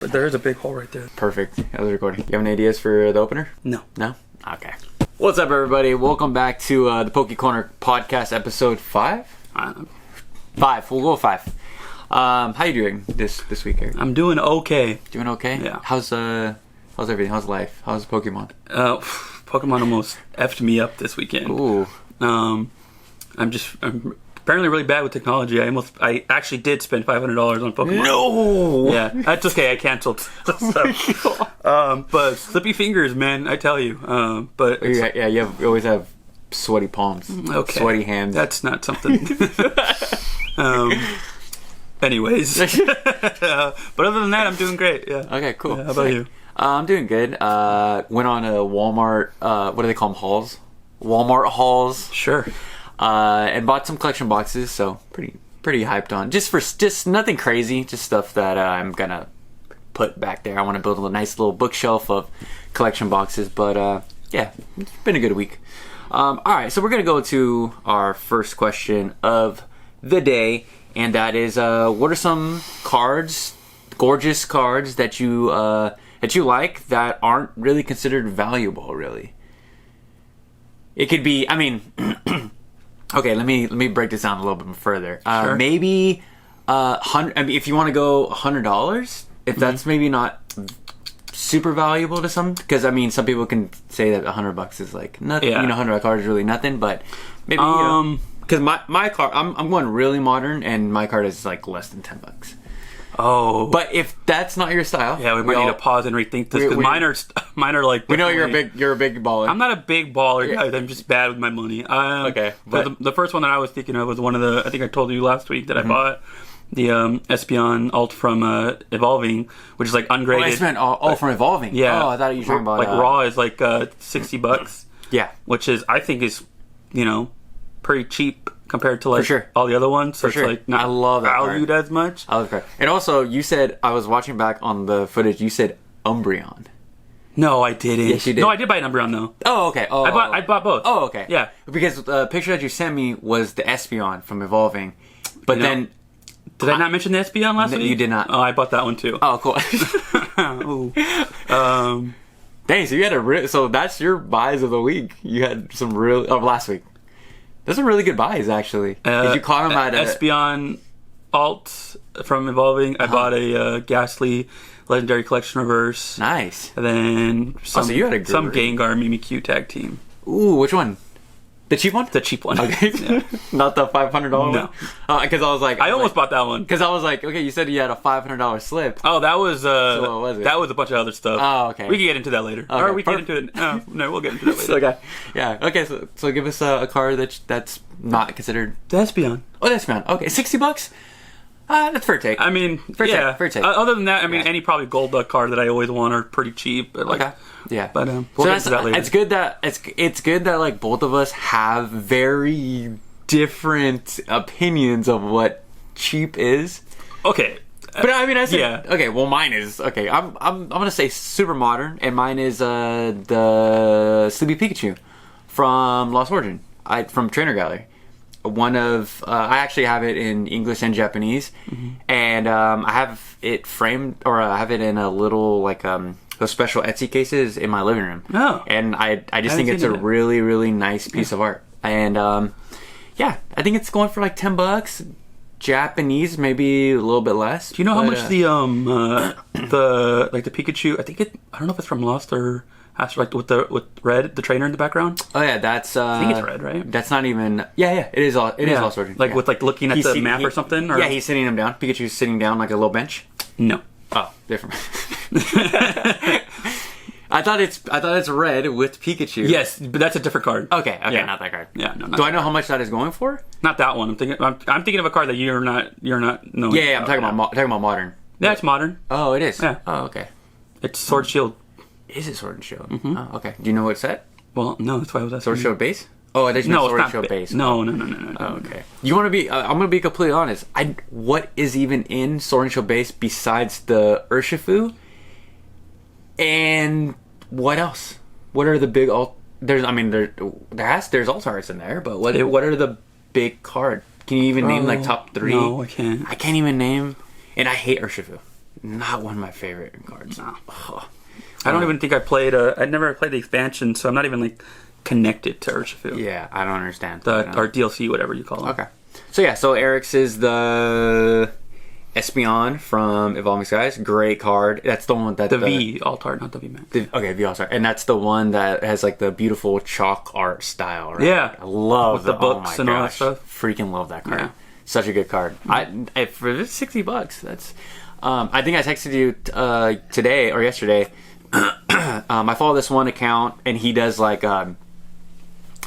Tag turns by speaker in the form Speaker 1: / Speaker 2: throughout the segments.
Speaker 1: But there is a big hole right there.
Speaker 2: Perfect. I was recording. You have any ideas for the opener?
Speaker 1: No.
Speaker 2: No? Okay. What's up, everybody? Welcome back to the Poke Corner podcast, episode 5? 5. We'll go 5. How you doing this week, Eric?
Speaker 1: I'm doing okay.
Speaker 2: Doing okay?
Speaker 1: Yeah.
Speaker 2: How's everything? How's life? How's Pokemon?
Speaker 1: Pokemon almost effed me up this weekend.
Speaker 2: Ooh.
Speaker 1: I'm apparently really bad with technology. I actually did spend $500 on Pokemon.
Speaker 2: No!
Speaker 1: Yeah, that's okay. I canceled. But slippy fingers, man, I tell you. But
Speaker 2: You always have sweaty palms.
Speaker 1: Okay.
Speaker 2: Sweaty hands.
Speaker 1: That's not something. Anyways. But other than that, I'm doing great. Yeah.
Speaker 2: Okay, cool.
Speaker 1: Yeah, how about you?
Speaker 2: I'm doing good. Went on a Walmart, what do they call them, hauls? Walmart hauls.
Speaker 1: Sure.
Speaker 2: And bought some collection boxes, so pretty hyped on. Just nothing crazy, just stuff that I'm gonna put back there. I want to build a nice little bookshelf of collection boxes, but yeah, it's been a good week. All right, so we're gonna go to our first question of the day, and that is, what are some cards, gorgeous cards that you like that aren't really considered valuable, really? It could be, I mean. Okay, let me break this down a little bit further.
Speaker 1: Sure.
Speaker 2: Maybe if you want to go $100, if that's maybe not super valuable to some, because I mean some people can say that $100 is like nothing.
Speaker 1: Yeah.
Speaker 2: You know, $100 is really nothing, but maybe because my card, I'm going really modern, and my card is like less than $10.
Speaker 1: Oh,
Speaker 2: but if that's not your style,
Speaker 1: yeah, we might need to pause and rethink this, because mine are like.
Speaker 2: We know you're a big baller.
Speaker 1: I'm not a big baller, guys. I'm just bad with my money.
Speaker 2: Okay,
Speaker 1: but the first one that I was thinking of was one of the. I think I told you last week that I bought the Espeon Alt from Evolving, which is like ungraded.
Speaker 2: Oh, Espeon from Evolving.
Speaker 1: Yeah.
Speaker 2: Oh, I thought you were talking about
Speaker 1: like raw is like $60.
Speaker 2: Yeah,
Speaker 1: which is I think is pretty cheap compared to like
Speaker 2: For sure.
Speaker 1: all the other ones. So
Speaker 2: For
Speaker 1: it's
Speaker 2: sure.
Speaker 1: like not
Speaker 2: I love that
Speaker 1: valued
Speaker 2: card.
Speaker 1: as much.
Speaker 2: I love that. And also, you said, I was watching back on the footage, you said Umbreon.
Speaker 1: No, I didn't.
Speaker 2: Yes, you did.
Speaker 1: No, I did buy an Umbreon though.
Speaker 2: Oh, okay. Oh,
Speaker 1: I bought both.
Speaker 2: Oh, okay.
Speaker 1: Yeah.
Speaker 2: Because the picture that you sent me was the Espeon from Evolving. But then...
Speaker 1: Did I not mention the Espeon last week?
Speaker 2: You did not.
Speaker 1: Oh, I bought that one too.
Speaker 2: Oh, cool. Dang, so you had so that's your buys of the week. You had some last week. Those are really good buys, actually. Did you call them at
Speaker 1: Espeon Alt from Evolving? I bought a Ghastly Legendary Collection Reverse.
Speaker 2: Nice.
Speaker 1: And then some Gengar Mimikyu tag team.
Speaker 2: Ooh, which one? The cheap one?
Speaker 1: The cheap one.
Speaker 2: Okay.
Speaker 1: Yeah.
Speaker 2: Not the $500 one?
Speaker 1: No.
Speaker 2: Because I was like...
Speaker 1: I almost bought that one.
Speaker 2: Because I was like, okay, you said you had a $500 slip.
Speaker 1: Oh, that was...
Speaker 2: So what was it?
Speaker 1: That was a bunch of other stuff.
Speaker 2: Oh, okay.
Speaker 1: We can get into that later.
Speaker 2: Okay.
Speaker 1: Or we can get into it... No, we'll get into that later.
Speaker 2: Okay. Yeah. Okay, so give us a card that's not considered...
Speaker 1: The Espeon.
Speaker 2: Oh, that's fine. Okay, $60? That's fair take.
Speaker 1: I mean,
Speaker 2: fair take.
Speaker 1: Other than that, I mean, any probably gold duck card that I always want are pretty cheap. But like,
Speaker 2: okay. Yeah.
Speaker 1: But we'll get into that later.
Speaker 2: It's good that like both of us have very different opinions of what cheap is.
Speaker 1: Okay.
Speaker 2: But I mean, I said,
Speaker 1: yeah.
Speaker 2: Okay, well, mine is okay. I'm gonna say super modern, and mine is the Sleepy Pikachu from Lost Origin. From Trainer Gallery. One of I actually have it in English and Japanese, and I have it framed, or I have it in a little like those special Etsy cases in my living room.
Speaker 1: Oh,
Speaker 2: and I just think it's a really, really nice piece of art, and yeah, I think it's going for like $10. Japanese, maybe a little bit less.
Speaker 1: Do you know how much the Pikachu? I don't know if it's from Lost or Astro, like with Red, the trainer in the background.
Speaker 2: Oh yeah, that's
Speaker 1: I think it's Red, right?
Speaker 2: That's not even. Yeah, it is. It is Lost Origin.
Speaker 1: Like with like looking at the map or something. Or?
Speaker 2: Yeah, he's sitting him down. Pikachu's sitting down like a little bench.
Speaker 1: No.
Speaker 2: Oh, different. I thought it's red with Pikachu.
Speaker 1: Yes, but that's a different card.
Speaker 2: Okay,
Speaker 1: Yeah.
Speaker 2: Not that card.
Speaker 1: Yeah, no.
Speaker 2: Do I know how much that is going for?
Speaker 1: Not that one. I'm thinking of a card that you're not knowing.
Speaker 2: Yeah, I'm talking about modern.
Speaker 1: Yeah, it's modern.
Speaker 2: Oh, it is.
Speaker 1: Yeah.
Speaker 2: Oh, okay.
Speaker 1: It's Sword Shield.
Speaker 2: Is it Sword and Shield? Oh, okay. Do you know what set?
Speaker 1: Well, no, that's why I was asking.
Speaker 2: Sword Shield base? Oh, I didn't know Sword and Shield base.
Speaker 1: No.
Speaker 2: Oh, okay. You want to be? I'm gonna be completely honest. What is even in Sword and Shield base besides the Urshifu? And what else? What are the big there's alt arts in there, but what are the big card? Can you even name like top 3?
Speaker 1: No, I can't.
Speaker 2: I can't even name. And I hate Urshifu. Not one of my favorite cards.
Speaker 1: No. I don't even think I played. I never played the expansion, so I'm not even like connected to Urshifu.
Speaker 2: Yeah, I don't understand.
Speaker 1: Or DLC, whatever you call it.
Speaker 2: Okay. So yeah, so Eric's is the Espeon from Evolving Skies. Great card. That's the one that
Speaker 1: the V alt-art, not the V Max.
Speaker 2: Okay, V alt-art, and that's the one that has like the beautiful chalk art style. Right?
Speaker 1: Yeah,
Speaker 2: I love
Speaker 1: with the books and all that stuff.
Speaker 2: Freaking love that card.
Speaker 1: Yeah.
Speaker 2: Such a good card. For $60, that's. I think I texted you today or yesterday. I follow this one account, and he does like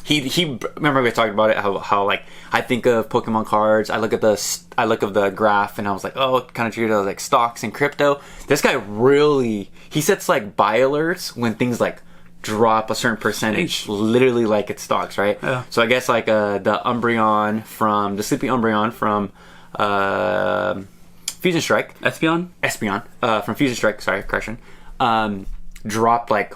Speaker 2: he remember we talked about it how like I think of Pokemon cards. I look at the graph, and I was like, oh, kind of treated it as like stocks and crypto. This guy really he sets like buy alerts when things like drop a certain percentage, literally like it's stocks, right?
Speaker 1: Yeah.
Speaker 2: So I guess like the Umbreon from the Sleepy Umbreon from Fusion Strike,
Speaker 1: Espeon
Speaker 2: from Fusion Strike. Sorry, correction. Dropped like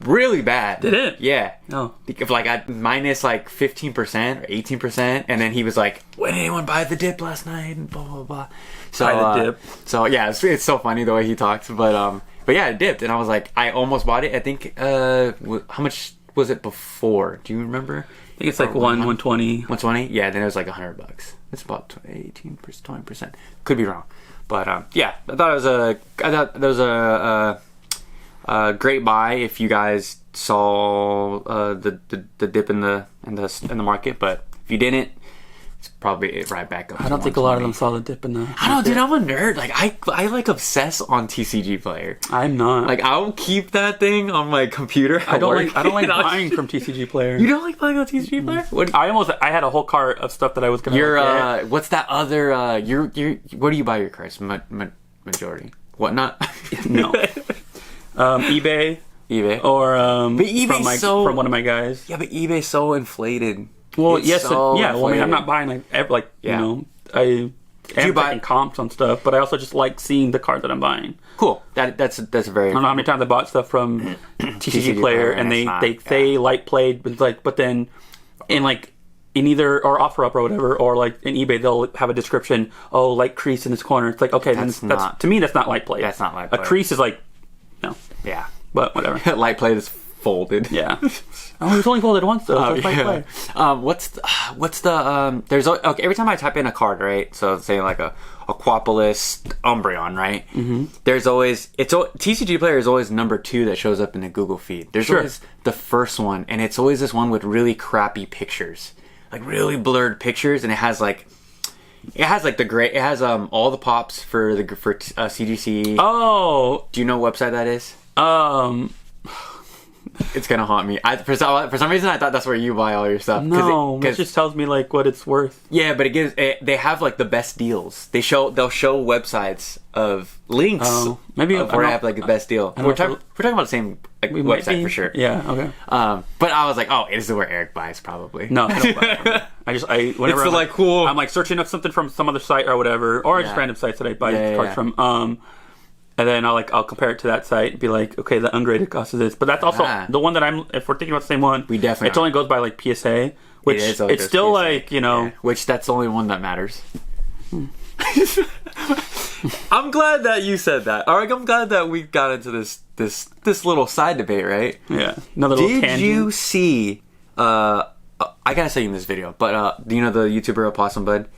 Speaker 2: really bad.
Speaker 1: Did it?
Speaker 2: Yeah.
Speaker 1: Oh.
Speaker 2: Because like at minus like 15% or 18%, and then he was like, "When did anyone buy the dip last night?" And blah blah blah. So
Speaker 1: buy the dip.
Speaker 2: So yeah, it's so funny the way he talks, but yeah, it dipped, and I was like, I almost bought it. I think how much was it before? Do you remember?
Speaker 1: I think it's like 120.
Speaker 2: 120. Yeah, then it was like $100. It's about 18%, 20%. Could be wrong, but yeah, I thought that was a great buy if you guys saw the dip in the market, but if you didn't, it's probably right back up.
Speaker 1: I don't think a lot of them saw the dip in the.
Speaker 2: I don't, dude. I'm a nerd. Like I like obsess on TCG Player.
Speaker 1: I'm not.
Speaker 2: Like I'll keep that thing on my computer.
Speaker 1: I don't like buying from TCG Player.
Speaker 2: You don't like buying on TCG Player? What?
Speaker 1: I had a whole cart of stuff that I was gonna.
Speaker 2: What's that other? Where do you buy your cards? Majority. Whatnot?
Speaker 1: No. eBay, or
Speaker 2: but eBay's
Speaker 1: from one of my guys.
Speaker 2: Yeah, but eBay's so inflated.
Speaker 1: Well, yes, so yeah. Well, I mean, I'm not buying you know, I am taking comps on stuff, but I also just like seeing the card that I'm buying.
Speaker 2: Cool. That's very.
Speaker 1: I don't know how many times I bought stuff from TCG Player, and they say light played, but then in either or OfferUp or whatever, or like in eBay, they'll have a description. Oh, light crease in this corner. It's like, okay, that's to me that's not light play.
Speaker 2: That's not light play.
Speaker 1: A crease is like, no.
Speaker 2: Yeah,
Speaker 1: but whatever.
Speaker 2: Light play is folded.
Speaker 1: Yeah. Oh, it was only folded once though. So it's light play.
Speaker 2: What's the there's okay, every time I type in a card, right? So say like a Aquapolis Umbreon, right? Mm-hmm. There's always TCG Player is always number 2 that shows up in the Google feed. There's always the first one, and it's always this one with really crappy pictures, like really blurred pictures, and it has like the gray. It has all the pops for CGC.
Speaker 1: Oh,
Speaker 2: do you know what website that is? It's gonna haunt me. For some reason, I thought that's where you buy all your stuff.
Speaker 1: No, it just tells me like what it's worth.
Speaker 2: Yeah, but they have like the best deals. They'll show websites of links. Oh, maybe where I have like the best deal. We're talking about the same website for sure.
Speaker 1: Yeah, okay.
Speaker 2: But I was like, oh, this is where Eric buys probably.
Speaker 1: No, I don't buy it. Whenever
Speaker 2: it's cool.
Speaker 1: I'm like searching up something from some other site or whatever, or just random sites that I buy cards from. And then I'll compare it to that site and be like, okay, the ungraded cost is this. But that's also the one that if we're thinking about the same one,
Speaker 2: we definitely
Speaker 1: it only goes by like PSA, which it's still PSA. Like, you know.
Speaker 2: Yeah. Which that's the only one that matters. I'm glad that you said that. All right, I'm glad that we got into this little side debate, right?
Speaker 1: Yeah. Another little tangent.
Speaker 2: Did you see, I gotta say in this video, but do you know the YouTuber Opossum Bud?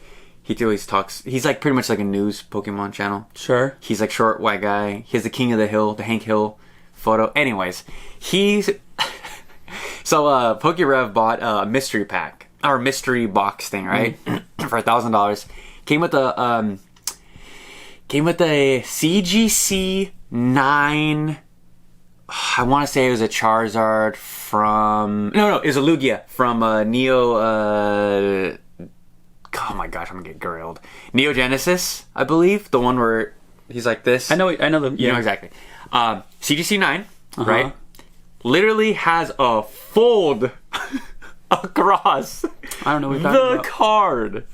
Speaker 2: He always talks. He's like pretty much like a news Pokemon channel.
Speaker 1: Sure.
Speaker 2: He's like short, white guy. He has the King of the Hill, the Hank Hill photo. Anyways, so PokeRev bought a mystery pack or mystery box thing, right? For $1,000. Came with a CGC 9. I want to say it was a Charizard from it was a Lugia from Neo. Oh my gosh, I'm gonna get grilled. Neo Genesis, I believe, the one where he's like this.
Speaker 1: I know the.
Speaker 2: You know exactly. CGC 9, right? Literally has a fold across.
Speaker 1: I don't know what
Speaker 2: the card.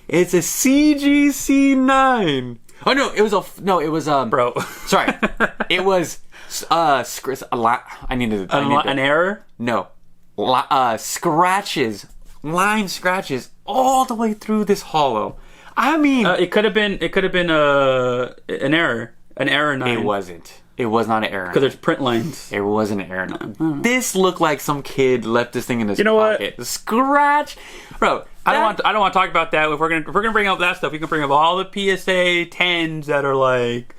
Speaker 2: It's a CGC 9. Oh no, it was
Speaker 1: bro.
Speaker 2: Sorry, it was I needed
Speaker 1: an error.
Speaker 2: No, scratches. Line scratches all the way through this hollow. I mean,
Speaker 1: it could have been an error. an error 9.
Speaker 2: It wasn't. It was not an error 9.
Speaker 1: Because there's print lines.
Speaker 2: It wasn't an error 9. This looked like some kid left this thing in his pocket.
Speaker 1: What?
Speaker 2: Scratch, bro.
Speaker 1: I don't want to talk about that. If we're gonna bring up that stuff, we can bring up all the PSA 10s that are like.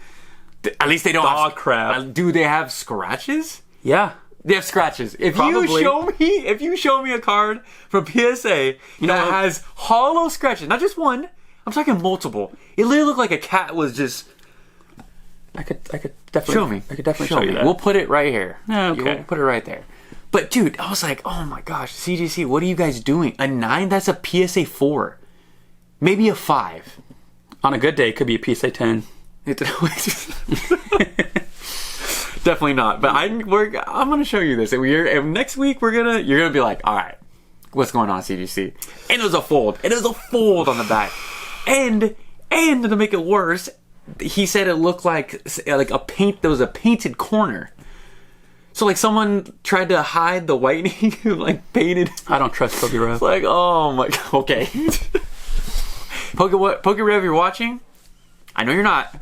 Speaker 2: At least they don't
Speaker 1: dog
Speaker 2: have
Speaker 1: crap.
Speaker 2: Do they have scratches?
Speaker 1: Yeah.
Speaker 2: They have scratches. If
Speaker 1: Probably.
Speaker 2: you show me a card from PSA that has hollow scratches, not just one, I'm talking multiple. It literally looked like a cat was just.
Speaker 1: I could definitely
Speaker 2: Show me.
Speaker 1: I could definitely show you that.
Speaker 2: We'll put it right here.
Speaker 1: Okay.
Speaker 2: We'll put it right there. But dude, I was like, oh my gosh, CGC, what are you guys doing? A 9? That's a PSA 4. Maybe a 5.
Speaker 1: On a good day, it could be a PSA 10.
Speaker 2: Definitely not. But I'm gonna show you this. And next week you're gonna be like, all right, what's going on, CGC? And it was a fold. It was a fold on the back. And to make it worse, he said it looked like a paint. There was a painted corner. So like someone tried to hide the whitening, like painted.
Speaker 1: I don't trust PokeRev.
Speaker 2: It's like, oh my god. Okay. PokeRev, you're watching. I know you're not,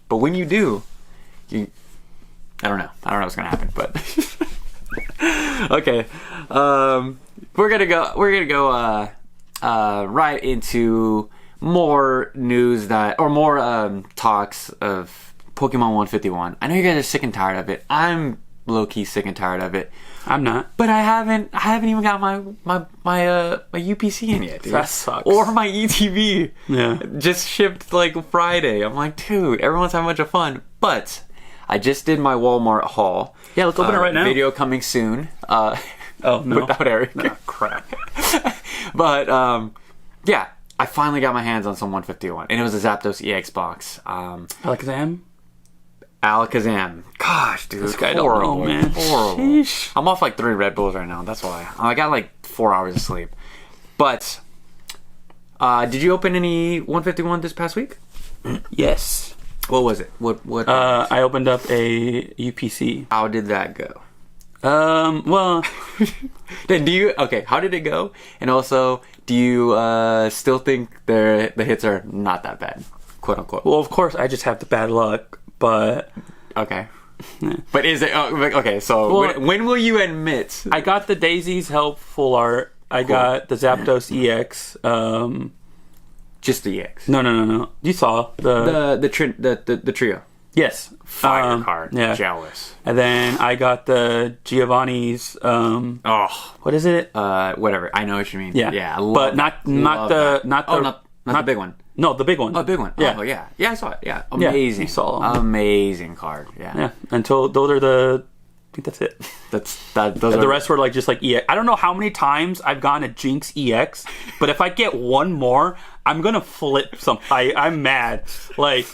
Speaker 2: but when you do, I don't know what's gonna happen, but okay. We're gonna go right into more news more talks of Pokemon 151. I know you guys are sick and tired of it. I'm low key sick and tired of it.
Speaker 1: I'm not.
Speaker 2: But I haven't even got my UPC in yet, dude.
Speaker 1: That sucks.
Speaker 2: Or my ETB.
Speaker 1: Yeah.
Speaker 2: Just shipped like Friday. I'm like, dude, everyone's having a bunch of fun. But I just did my Walmart haul.
Speaker 1: Yeah, let's open it right now.
Speaker 2: Video coming soon.
Speaker 1: Oh no.
Speaker 2: Without Eric.
Speaker 1: Oh, crap.
Speaker 2: But yeah, I finally got my hands on some 151, and it was a Zapdos EX box.
Speaker 1: Alakazam?
Speaker 2: Alakazam. Gosh, dude.
Speaker 1: This guy
Speaker 2: horrible,
Speaker 1: don't know, man.
Speaker 2: Horrible.
Speaker 1: Sheesh.
Speaker 2: I'm off like 3 Red Bulls right now. That's why. I got like 4 hours of sleep. But did you open any 151 this past week?
Speaker 1: Yes.
Speaker 2: What was it? What?
Speaker 1: I opened up a UPC.
Speaker 2: How did that go?
Speaker 1: Well,
Speaker 2: Then how did it go? And also, do you still think the hits are not that bad, quote unquote?
Speaker 1: well, of course, I just have the bad luck, but
Speaker 2: Okay. But is it okay? So
Speaker 1: Well,
Speaker 2: when will you admit?
Speaker 1: I got the Daisy's Help full art. I got the Zapdos EX.
Speaker 2: Just the EX.
Speaker 1: No. You saw
Speaker 2: The trio.
Speaker 1: yes,
Speaker 2: Fire card.
Speaker 1: Yeah,
Speaker 2: Jealous.
Speaker 1: and then I got the Giovanni's.
Speaker 2: Oh.
Speaker 1: What is it?
Speaker 2: Whatever. I know what you mean.
Speaker 1: Yeah,
Speaker 2: Yeah. I
Speaker 1: but not the
Speaker 2: not the big one.
Speaker 1: No, the big one.
Speaker 2: Oh, big one.
Speaker 1: Yeah.
Speaker 2: Oh, yeah. Yeah, I saw it. Yeah. Amazing.
Speaker 1: you saw them.
Speaker 2: Amazing card. Yeah.
Speaker 1: Yeah, until those are the. I think that's it.
Speaker 2: Those
Speaker 1: The rest were like just like EX. I don't know how many times I've gotten a Jinx EX, but if I get one more, I'm gonna flip some. I'm mad. Like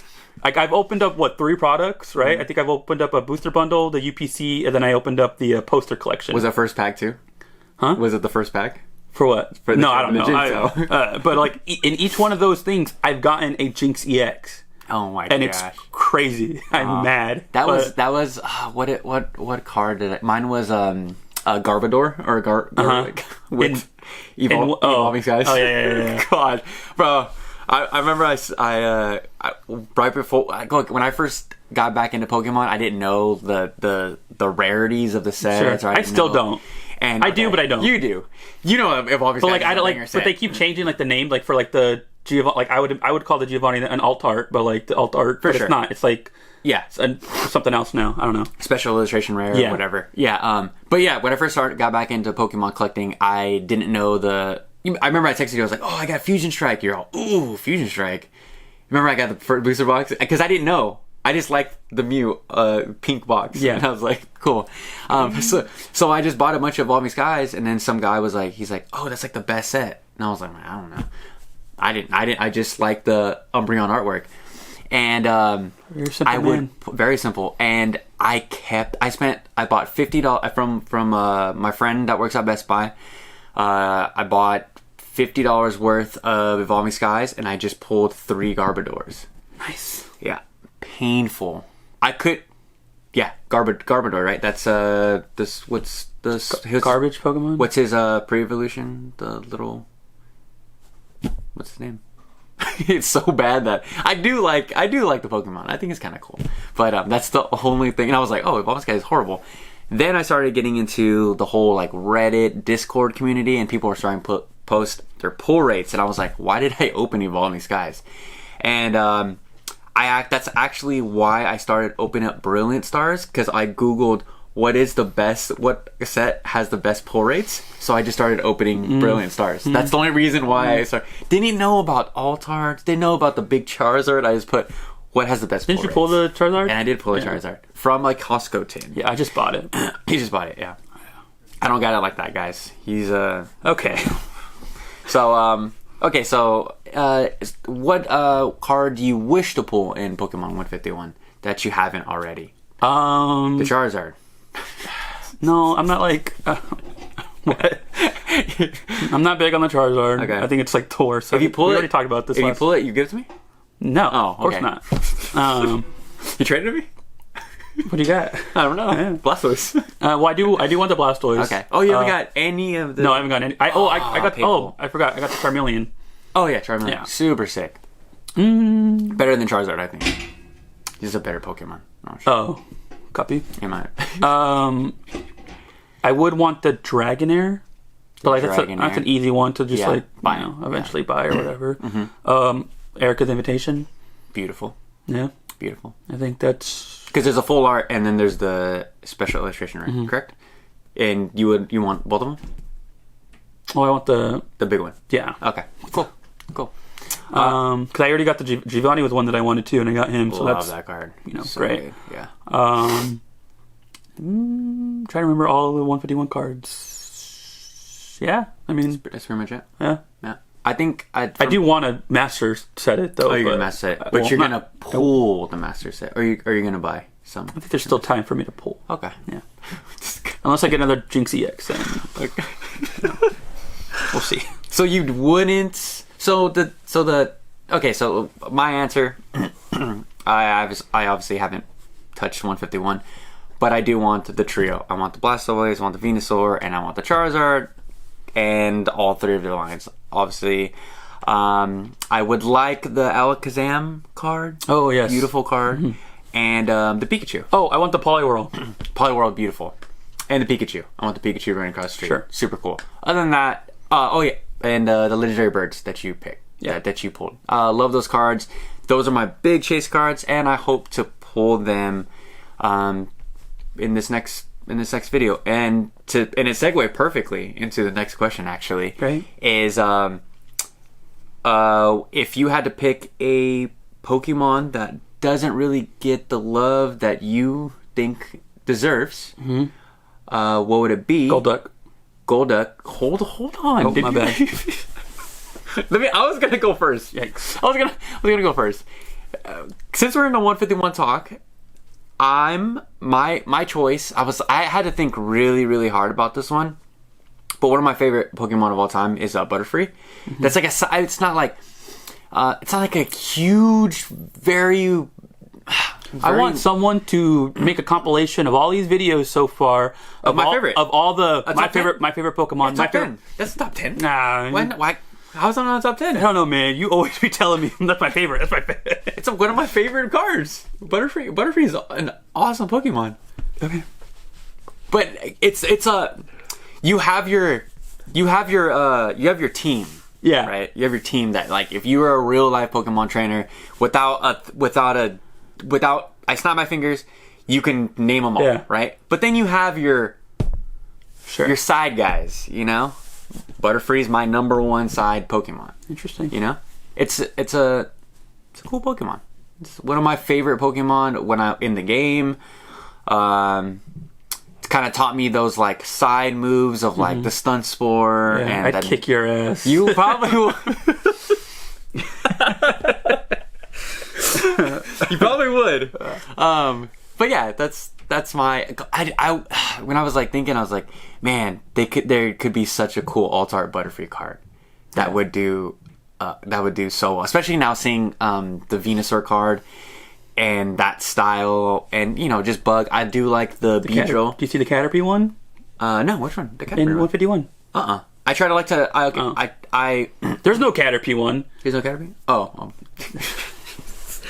Speaker 1: I've opened up 3 products, right? I think I've opened up a booster bundle, the UPC, and then I opened up the poster collection.
Speaker 2: Was that first pack too?
Speaker 1: Huh?
Speaker 2: Was it the first pack?
Speaker 1: For what?
Speaker 2: For the
Speaker 1: no, I don't know.
Speaker 2: Jinx,
Speaker 1: But like in each one of those things, I've gotten a Jinx EX,
Speaker 2: Oh my
Speaker 1: and
Speaker 2: gosh.
Speaker 1: it's crazy. I'm mad.
Speaker 2: That
Speaker 1: But-
Speaker 2: was what card did I? Mine was Garbodor or with evolving guys.
Speaker 1: Oh yeah.
Speaker 2: God, bro. I remember I right before when I first got back into Pokemon, I didn't know the rarities of the sets.
Speaker 1: Sure.
Speaker 2: Or
Speaker 1: I still don't.
Speaker 2: And
Speaker 1: I do, but I don't.
Speaker 2: You do. You know, evolving.
Speaker 1: But like I don't like. But they keep changing like the name, like for like the Giovanni. Like I would call the Giovanni an alt art, but like the alt art,
Speaker 2: For
Speaker 1: but
Speaker 2: sure.
Speaker 1: It's not. It's like
Speaker 2: yeah.
Speaker 1: something else now. I don't know.
Speaker 2: Special illustration rare
Speaker 1: Yeah.
Speaker 2: or whatever. Yeah. But yeah, when I first got back into Pokemon collecting, I didn't know I remember I texted you. I was like, "Oh, I got Fusion Strike." You're all, "Ooh, Fusion Strike." Remember I got the first booster box because I didn't know. I just liked the Mew pink box.
Speaker 1: Yeah.
Speaker 2: And I was like, cool. So I just bought a bunch of Evolving Skies, and then some guy was like, he's like, "Oh, that's like the best set." And I was like, I don't know. I didn't. I just like the Umbreon artwork. And
Speaker 1: You're a simple
Speaker 2: I
Speaker 1: man.
Speaker 2: would very simple. And I bought $50 from my friend that works at Best Buy. I bought $50 worth of Evolving Skies, and I just pulled 3 Garbodors.
Speaker 1: Nice.
Speaker 2: Yeah, painful. I could, yeah, Garbodor, right? That's what's his
Speaker 1: Garbage Pokemon.
Speaker 2: What's his pre-evolution? The little, what's his name? It's so bad that I do like the Pokemon. I think it's kind of cool, but that's the only thing. And I was like, oh, Evolving Skies is horrible. Then I started getting into the whole like Reddit, Discord community, and people were starting to post their pull rates, and I was like, why did I open Evolving Skies? And that's actually why I started opening up Brilliant Stars, because I googled what set has the best pull rates. So I just started opening Brilliant Stars. That's the only reason why I started. Didn't know about Altards. Didn't know about the big Charizard. I just put what has the best pull rates.
Speaker 1: Didn't you pull the Charizard?
Speaker 2: And I did pull the Charizard. From like Costco tin.
Speaker 1: Yeah, I just bought it.
Speaker 2: He just bought it, yeah. I don't got it like that, guys. He's,
Speaker 1: okay.
Speaker 2: So, what card do you wish to pull in Pokemon 151 that you haven't already? The Charizard.
Speaker 1: No, I'm not like... what? I'm not big on the Charizard. Okay. I think it's like Tor. So
Speaker 2: if you pull
Speaker 1: we already talked about this.
Speaker 2: If you pull it, you give it to me?
Speaker 1: No.
Speaker 2: Oh,
Speaker 1: of course not.
Speaker 2: You traded me?
Speaker 1: What do you got?
Speaker 2: I don't know.
Speaker 1: Yeah.
Speaker 2: Blastoise.
Speaker 1: Well, I do want the Blastoise.
Speaker 2: Okay. Oh, you haven't got any of the...
Speaker 1: No, I haven't got any. I got... Painful. Oh, I forgot. I got the Charmeleon.
Speaker 2: Oh, yeah, Charmeleon. Yeah. Super sick. Better than Charizard, I think. He's a better Pokemon.
Speaker 1: Oh, copy.
Speaker 2: Am I?
Speaker 1: I would want the Dragonair. But like that's an easy one to just buy, eventually buy or whatever. Erica's Invitation.
Speaker 2: Beautiful.
Speaker 1: Yeah.
Speaker 2: Beautiful.
Speaker 1: I think that's...
Speaker 2: Because there's a full art and then there's the special illustration, right? Correct? And you want both of them?
Speaker 1: Oh, I want the
Speaker 2: big one.
Speaker 1: Yeah.
Speaker 2: Okay. Cool.
Speaker 1: Because I already got the Giovanni was one that I wanted too, and I got him. So
Speaker 2: love that card.
Speaker 1: So great.
Speaker 2: Good. Yeah.
Speaker 1: Trying to remember all the 151 cards. Yeah, I mean
Speaker 2: that's pretty much it.
Speaker 1: Yeah.
Speaker 2: I think
Speaker 1: I do want to master set it though.
Speaker 2: Oh, you're gonna master set, but you're gonna pull the master set, or are you gonna buy some?
Speaker 1: I think there's still time for me to pull.
Speaker 2: Okay.
Speaker 1: Yeah. Unless I get another Jinx EX, then we'll see.
Speaker 2: So you wouldn't. So my answer. I obviously haven't touched 151, but I do want the trio. I want the Blastoise, I want the Venusaur, and I want the Charizard. And all three of their lines, obviously. I would like the Alakazam card.
Speaker 1: Oh, yes.
Speaker 2: Beautiful card. And the Pikachu.
Speaker 1: Oh, I want the Poliwhirl.
Speaker 2: Poliwhirl, beautiful. And the Pikachu. I want the Pikachu running across the street.
Speaker 1: Sure.
Speaker 2: Super cool. Other than that, and the legendary birds that you picked. Yeah. That you pulled. Love those cards. Those are my big chase cards, and I hope to pull them in this next video, and it segued perfectly into the next question. Actually,
Speaker 1: right?
Speaker 2: Is if you had to pick a Pokemon that doesn't really get the love that you think deserves, what would it be?
Speaker 1: Golduck.
Speaker 2: Hold on.
Speaker 1: Oh, my bad.
Speaker 2: I was gonna go first.
Speaker 1: Yikes.
Speaker 2: I was gonna go first. Since we're in the 151 talk. My choice. I had to think really, really hard about this one, but one of my favorite Pokemon of all time is Butterfree. That's like it's not like a huge, very.
Speaker 1: I want someone to make a compilation of all these videos so far of my favorite Pokemon.
Speaker 2: Top 10. That's top 10.
Speaker 1: Nah.
Speaker 2: Why? How's that not top 10?
Speaker 1: I don't know, man. You always be telling me that's my favorite. That's my favorite.
Speaker 2: It's one of my favorite cards. Butterfree is an awesome Pokemon.
Speaker 1: Okay.
Speaker 2: But you have your team.
Speaker 1: Yeah.
Speaker 2: Right? You have your team that, like, if you were a real life Pokemon trainer without I snap my fingers, you can name them all, right? But then you have your side guys, Butterfree's my number one side Pokemon.
Speaker 1: Interesting.
Speaker 2: It's a cool Pokemon. It's one of my favorite Pokemon when I'm in the game. It's kind of taught me those like side moves of like the Stun Spore.
Speaker 1: Yeah, and I'd kick your ass.
Speaker 2: You probably would. You probably would. But yeah, that's my. I when I was like thinking, I was like, man, there could be such a cool alt-art Butterfree card that would do so well, especially now seeing the Venusaur card and that style, and just Bug. I do like the Beedrill.
Speaker 1: Do you see the Caterpie one?
Speaker 2: No, which one? The Caterpie
Speaker 1: in 151.
Speaker 2: I try to I
Speaker 1: There's no Caterpie one.
Speaker 2: There's no Caterpie? Oh.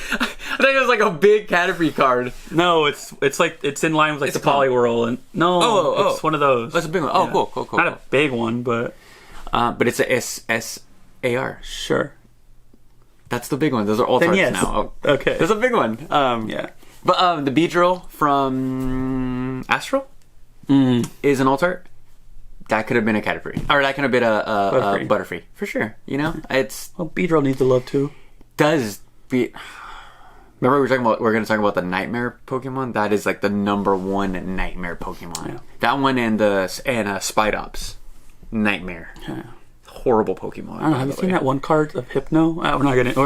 Speaker 2: I think it was like a big Caterpie card.
Speaker 1: No, it's like it's in line with like the Poliwhirl and it's one of those.
Speaker 2: That's a big one. Oh, yeah. Cool.
Speaker 1: Not a big one, but
Speaker 2: it's a SSAR.
Speaker 1: Sure.
Speaker 2: That's the big one. Those are all tarts now. Oh,
Speaker 1: okay.
Speaker 2: There's a big one.
Speaker 1: Yeah.
Speaker 2: But the Beedrill from Astral is an alt-art. That could have been a Caterpie. Or that could have been a Butterfree. For sure. You know? It's...
Speaker 1: Well, Beedrill needs the love too.
Speaker 2: Does be... Remember we're going to talk about the Nightmare Pokemon? That is like the #1 Nightmare Pokemon. Yeah. That one and Spidops. Nightmare. Yeah. Horrible Pokemon.
Speaker 1: I don't know. Have you seen that one card of Hypno? We're not going to...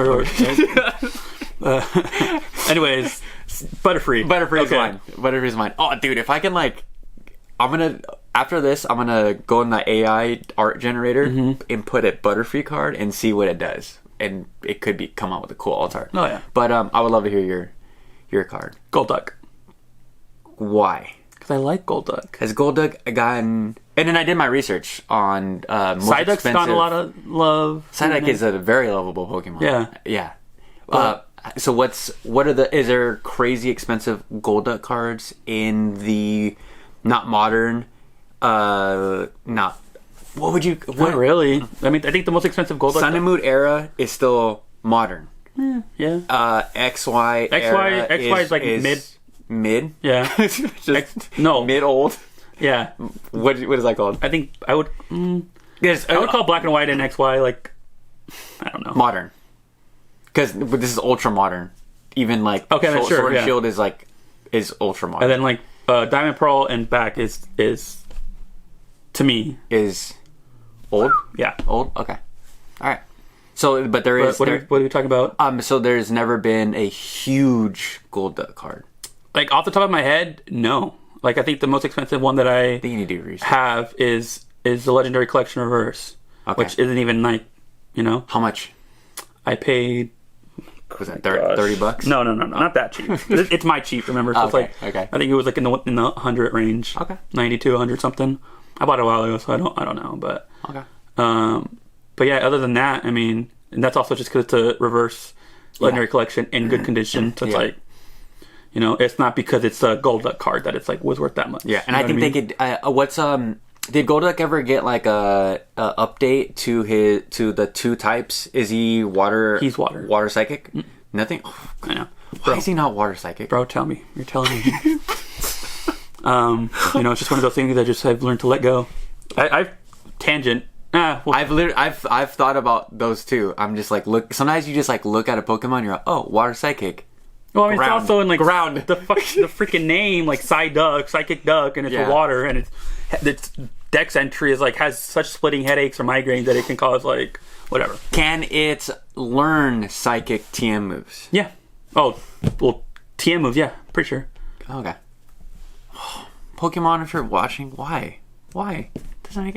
Speaker 1: anyways, Butterfree.
Speaker 2: Butterfree's mine. Butterfree's mine. Oh, dude, if I can like... After this, I'm going to go in the AI art generator and put a Butterfree card and see what it does. And it could come out with a cool alt art.
Speaker 1: Oh, yeah.
Speaker 2: But I would love to hear your card.
Speaker 1: Golduck.
Speaker 2: Why?
Speaker 1: Because I like Golduck.
Speaker 2: Has Golduck gotten... And then I did my research on
Speaker 1: Psyduck's gotten a lot of love.
Speaker 2: Psyduck is a very lovable Pokemon.
Speaker 1: Yeah.
Speaker 2: Yeah. So is there crazy expensive Golduck cards in the not modern, what would you...
Speaker 1: Not really. I mean, I think the most expensive Golduck...
Speaker 2: Sun and Moon era is still modern.
Speaker 1: Yeah.
Speaker 2: XY
Speaker 1: is like mid.
Speaker 2: Mid?
Speaker 1: Yeah.
Speaker 2: No. Mid-old?
Speaker 1: Yeah.
Speaker 2: What is that called?
Speaker 1: I think I would... Yes, I would call Black and White and XY like... I don't know.
Speaker 2: Modern. Because this is ultra modern. Even like... Sword and Shield is ultra modern.
Speaker 1: And then like Diamond Pearl and back is to me...
Speaker 2: Is... Old?
Speaker 1: Yeah.
Speaker 2: Old? Okay. Alright. So, but there is...
Speaker 1: What are we talking about?
Speaker 2: So there's never been a huge Golduck card.
Speaker 1: Like, off the top of my head, no. Like, I think the most expensive one that I
Speaker 2: think you need to do research.
Speaker 1: Have is the Legendary Collection Reverse. Okay. Which isn't even, like, you know...
Speaker 2: How much?
Speaker 1: I paid...
Speaker 2: Was that $30?
Speaker 1: No. Not that cheap. It's my cheap, remember? So
Speaker 2: okay.
Speaker 1: It's like, I think it was, like, in the 100 range.
Speaker 2: Okay.
Speaker 1: 92, 100 something. I bought it a while ago, so I don't know, but...
Speaker 2: Okay.
Speaker 1: But yeah, other than that, I mean, and that's also just because it's a reverse Legendary Collection in good condition. So it's like, you know, it's not because it's a Golduck card that it's like was worth that much.
Speaker 2: Yeah, and I think they could. Did Golduck ever get like a update to the two types? Is he water?
Speaker 1: He's water.
Speaker 2: Water psychic? Nothing. Oh,
Speaker 1: I know.
Speaker 2: Why is he not water psychic?
Speaker 1: Bro, tell me. You're telling me. You know, it's just one of those things that I've learned to let go. I've tangent.
Speaker 2: I've thought about those too. I'm just like sometimes you just like look at a Pokemon, you're like, oh, water psychic.
Speaker 1: Well, I mean, it's also in like ground the freaking name like Psychic Duck, and it's a water, and its Dex entry is like has such splitting headaches or migraines that it can cause like whatever.
Speaker 2: Can it learn Psychic TM moves?
Speaker 1: Yeah. Oh, well, TM moves. Yeah, pretty sure.
Speaker 2: Okay. Pokemon, if you're watching, why? Doesn't make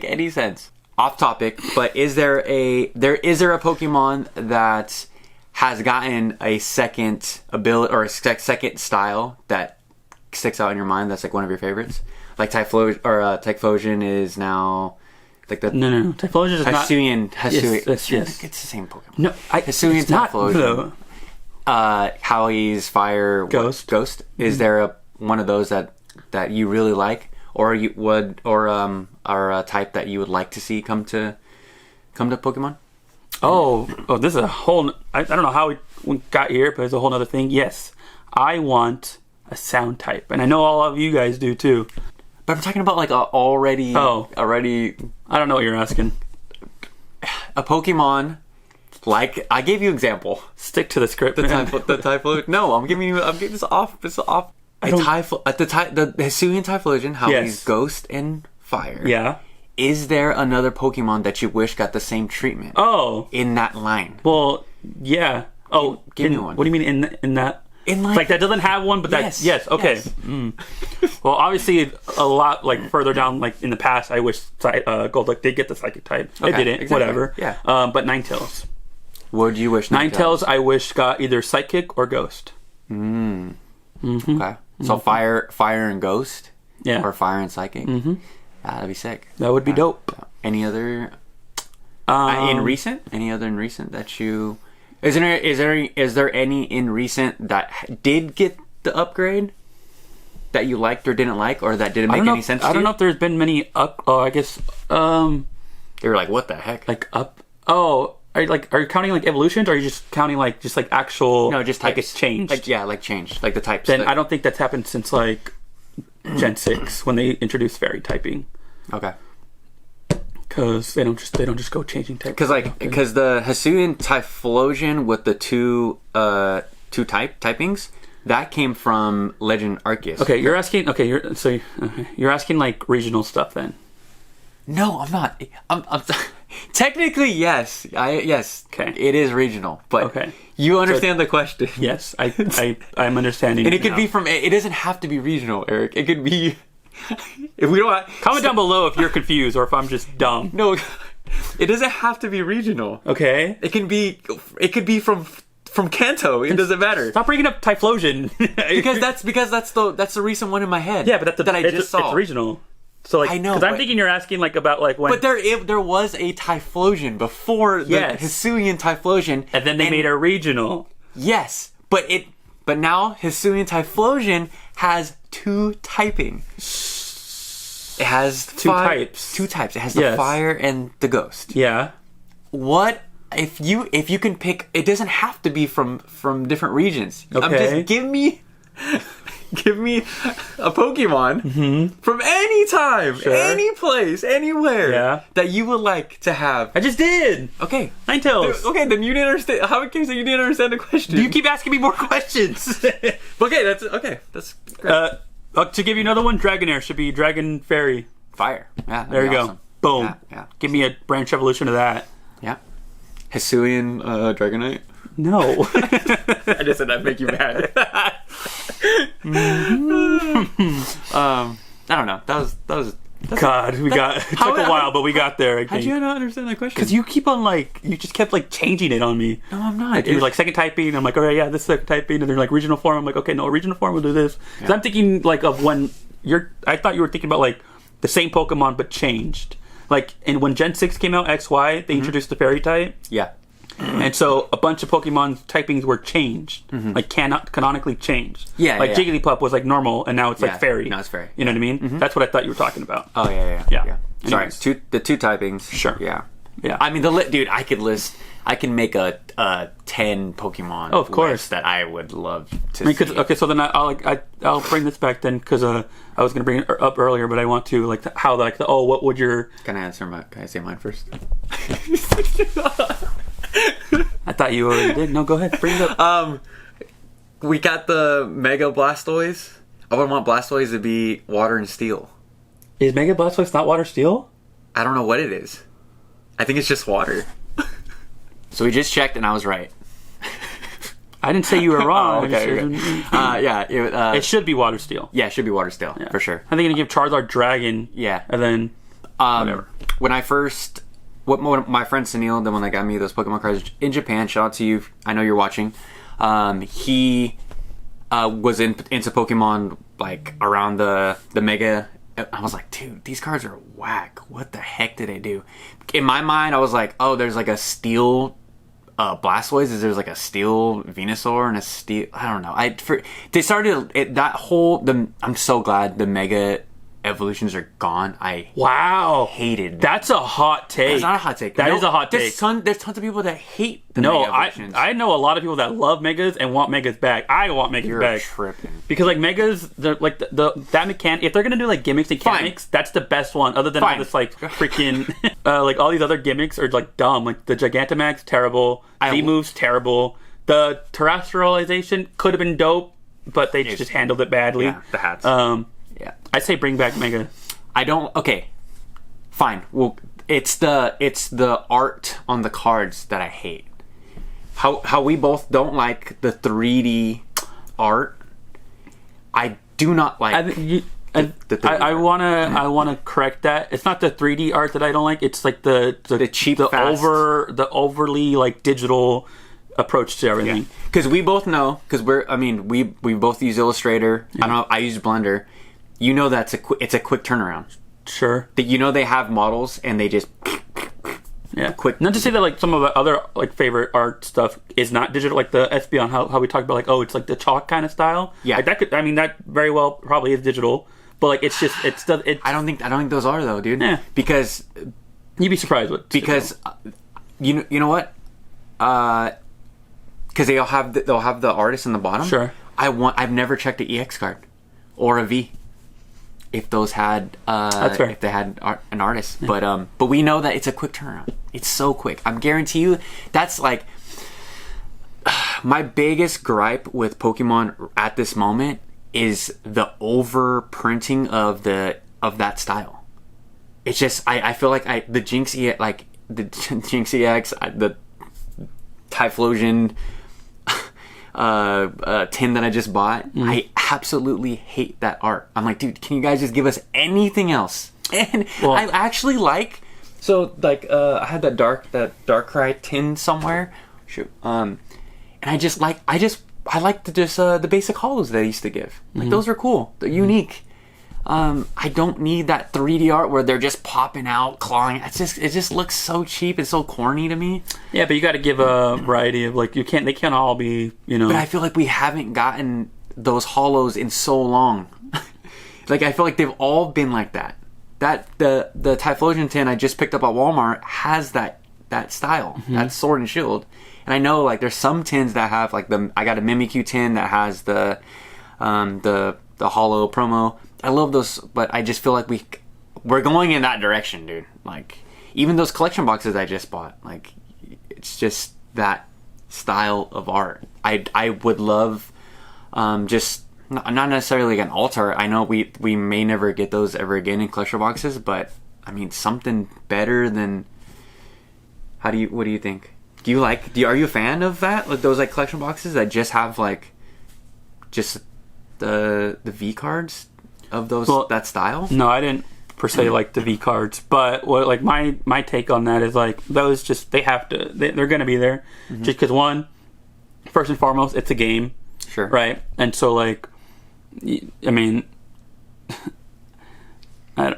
Speaker 2: any sense. Off topic, but is there a Pokemon that has gotten a second ability or a second style that sticks out in your mind? That's like one of your favorites, like Typhlosion is now like the
Speaker 1: no Typhlosion is
Speaker 2: Hisuian.
Speaker 1: Yes.
Speaker 2: It's the same Pokemon.
Speaker 1: No,
Speaker 2: Hisuian Typhlosion. Howie's Fire
Speaker 1: Ghost.
Speaker 2: Is there one of those that you really like? Or a type that you would like to see come to Pokemon?
Speaker 1: Oh, this is a whole... I don't know how we got here, but it's a whole other thing. Yes, I want a sound type. And I know all of you guys do, too.
Speaker 2: But I'm talking about, like, already...
Speaker 1: I don't know what you're asking.
Speaker 2: A Pokemon... Like, I gave you an example.
Speaker 1: Stick to the script,
Speaker 2: the Typhlosion. No, I'm giving this off. The Hisuian Typhlosion, how he's Ghost and Fire.
Speaker 1: Yeah.
Speaker 2: Is there another Pokemon that you wish got the same treatment?
Speaker 1: Oh.
Speaker 2: In that line?
Speaker 1: Well, yeah. Oh,
Speaker 2: give me one.
Speaker 1: What do you mean in that?
Speaker 2: In
Speaker 1: like that doesn't have one, but yes. Okay. Yes. Well, obviously, a lot like further down, like in the past, I wish Golduck did get the Psychic type. Okay, it didn't. Exactly. Whatever.
Speaker 2: Yeah.
Speaker 1: But Ninetales.
Speaker 2: What do you wish?
Speaker 1: Ninetales, I wish got either Psychic or Ghost.
Speaker 2: Okay. So fire and Ghost?
Speaker 1: Yeah.
Speaker 2: Or Fire and Psychic? That'd be sick.
Speaker 1: That would be dope.
Speaker 2: Any other In recent? Any other in recent that you... Is there any in recent that did get the upgrade that you liked or didn't like, or that didn't make any sense to you?
Speaker 1: I don't know if there's been many up... Oh, I guess...
Speaker 2: They were like, what the heck?
Speaker 1: Like up... Oh... Are you counting like evolutions, or are you just counting like actual?
Speaker 2: No, just types.
Speaker 1: Like it's changed.
Speaker 2: Like changed, like the types.
Speaker 1: Then I don't think that's happened since like Gen 6 when they introduced fairy typing.
Speaker 2: Okay.
Speaker 1: Because they don't just go changing types.
Speaker 2: Because the Hisuian Typhlosion with the two typings that came from Legend Arceus.
Speaker 1: Okay, you're asking. Okay, you're asking like regional stuff then.
Speaker 2: No, I'm not. I'm technically, yes. Yes.
Speaker 1: Okay.
Speaker 2: It is regional, but
Speaker 1: okay.
Speaker 2: You understand the question.
Speaker 1: Yes, I'm understanding.
Speaker 2: And it could be from. It doesn't have to be regional, Eric. It could be. If we don't
Speaker 1: comment down below if you're confused or if I'm just dumb.
Speaker 2: No, it doesn't have to be regional.
Speaker 1: Okay.
Speaker 2: It can be. It could be from Kanto. It doesn't matter.
Speaker 1: Stop bringing up Typhlosion.
Speaker 2: because that's the recent one in my head.
Speaker 1: Yeah, but I just saw. It's regional. So like,
Speaker 2: I know,
Speaker 1: because I'm thinking you're asking like about like when.
Speaker 2: But there was a Typhlosion before the Hisuian Typhlosion,
Speaker 1: and then they made a regional.
Speaker 2: Yes, but now Hisuian Typhlosion has two typing. It has two types. Two types. It has the fire and the ghost.
Speaker 1: Yeah.
Speaker 2: What if you can pick? It doesn't have to be from different regions.
Speaker 1: Okay.
Speaker 2: Just give me a Pokemon from any time, any place, anywhere that you would like to have.
Speaker 1: I just did.
Speaker 2: Okay.
Speaker 1: Ninetales.
Speaker 2: Okay, then you didn't understand. How it came you didn't understand the question?
Speaker 1: You keep asking me more questions.
Speaker 2: That's great.
Speaker 1: To give you another one, Dragonair should be Dragon Fairy.
Speaker 2: Fire. Yeah,
Speaker 1: there you go.
Speaker 2: Awesome.
Speaker 1: Boom.
Speaker 2: Yeah.
Speaker 1: Give me a branch evolution of that.
Speaker 2: Yeah. Hisuian Dragonite.
Speaker 1: No.
Speaker 2: I just said that'd make you mad. I don't know. That was
Speaker 1: God, it took a while, but we got there.
Speaker 2: How'd you not understand that question?
Speaker 1: Because you keep on you just kept changing it on me.
Speaker 2: No, I'm not.
Speaker 1: Like, you're second typing. I'm like, all right, yeah, this is second typing, and then regional form. I'm like, okay, no, regional form will do this. Because I'm thinking of when I thought you were thinking about the same Pokemon but changed. And when Gen 6 came out, XY, they introduced the fairy type.
Speaker 2: Yeah.
Speaker 1: And so a bunch of Pokemon's typings were changed, canonically changed.
Speaker 2: Yeah,
Speaker 1: Jigglypuff was normal, and now it's fairy.
Speaker 2: Now it's fairy.
Speaker 1: You know what I mean? Mm-hmm. That's what I thought you were talking about.
Speaker 2: Oh yeah. Sorry, the two typings.
Speaker 1: Sure.
Speaker 2: Yeah.
Speaker 1: I
Speaker 2: mean, dude, I can make a 10 Pokemon.
Speaker 1: Oh, of course.
Speaker 2: List that I would love to see.
Speaker 1: Okay, so then I'll bring this back then because I was going to bring it up earlier, but I want to what would your...
Speaker 2: Can I say mine first?
Speaker 1: I thought you already did. No, go ahead. Bring it up.
Speaker 2: We got the Mega Blastoise. I would want Blastoise to be Water and Steel.
Speaker 1: Is Mega Blastoise not Water Steel?
Speaker 2: I don't know what it is. I think it's just water. So we just checked, and I was right.
Speaker 1: I didn't say you were wrong.
Speaker 2: Okay.
Speaker 1: It should be Water Steel.
Speaker 2: Yeah, it should be Water Steel, for sure.
Speaker 1: I think I'm going to give Charizard Dragon.
Speaker 2: Yeah.
Speaker 1: And then whatever.
Speaker 2: When I first... my friend Sunil, the one that got me those Pokemon cards in Japan, shout out to you. I know you're watching. He was into Pokemon around the Mega. I was like, dude, these cards are whack. What the heck did they do? In my mind, I was like, oh, there's a steel Blastoise. There's a steel Venusaur and a steel. I don't know. They started I'm so glad the Mega evolutions are gone.
Speaker 1: Wow,
Speaker 2: hated.
Speaker 1: That's a hot take.
Speaker 2: That's not a hot take.
Speaker 1: That is a hot take.
Speaker 2: There's tons of people that hate the Mega evolutions.
Speaker 1: I know a lot of people that love Megas and want Megas back. I want Megas
Speaker 2: You're
Speaker 1: back.
Speaker 2: Tripping.
Speaker 1: Because Megas, that mechanic. If they're gonna do gimmicks and mechanics, that's the best one. Other than all this freaking all these other gimmicks are dumb. The Gigantamax terrible. Z-move's terrible. The terrestrialization could have been dope, but they just handled it badly.
Speaker 2: Yeah, the hats.
Speaker 1: Yeah, I say bring back Mega.
Speaker 2: I don't. Okay, fine. Well, it's the art on the cards that I hate. How we both don't like the 3D art. I do not like.
Speaker 1: I wanna correct that. It's not the 3D art that I don't like. It's the
Speaker 2: cheap,
Speaker 1: the overly digital approach to everything.
Speaker 2: Because we both know. Because we both use Illustrator. Yeah. I use Blender. You know it's a quick turnaround.
Speaker 1: Sure.
Speaker 2: That they have models and they just
Speaker 1: Yeah.
Speaker 2: quick.
Speaker 1: Not to say that like some of the other like favorite art stuff is not digital, like the SB on how we talked about like, oh, it's like the chalk kind of style.
Speaker 2: Yeah.
Speaker 1: Like, that could, I mean, that very well probably is digital, but like it's just
Speaker 2: I don't think those are though, dude.
Speaker 1: Yeah.
Speaker 2: Because
Speaker 1: you'd be surprised with
Speaker 2: you know what? Because they'll have the artist in the bottom.
Speaker 1: Sure.
Speaker 2: I've never checked an EX card or a V. If those had,
Speaker 1: That's fair.
Speaker 2: if they had an artist, yeah. But we know that it's a quick turnaround. It's so quick. I'm guarantee you, that's like my biggest gripe with Pokemon at this moment is the over printing of that style. It's just I feel like the Jinx EX, like the Jinx EX, the Typhlosion tin that I just bought, I absolutely hate that art. I'm like, dude, can you guys just give us anything else? And I actually like, so like I had that Darkrai tin somewhere, and I like the basic holos they used to give. Like those are cool, they're unique. I don't need that 3D art where they're just popping out, clawing. It just looks so cheap and so corny to me.
Speaker 1: Yeah, but you got to give a variety of like they can't all be, you know.
Speaker 2: But I feel like we haven't gotten those holos in so long. Like I feel like they've all been like that. That the Typhlosion tin I just picked up at Walmart has that style, that Sword and Shield. And I know like there's some tins that have like I got a Mimikyu tin that has the holo promo. I love those, but I just feel like we're going in that direction, dude. Like even those collection boxes I just bought, like it's just that style of art. I would love just not necessarily like an alt-art. I know we may never get those ever again in collection boxes, but I mean something better than. What do you think? Are you a fan of that? Like those like collection boxes that just have like just the V cards of those that style?
Speaker 1: No, I didn't per se like the V cards, but what like my take on that is like those just they're gonna be there just because first and foremost it's a game,
Speaker 2: sure,
Speaker 1: right? And so like I mean I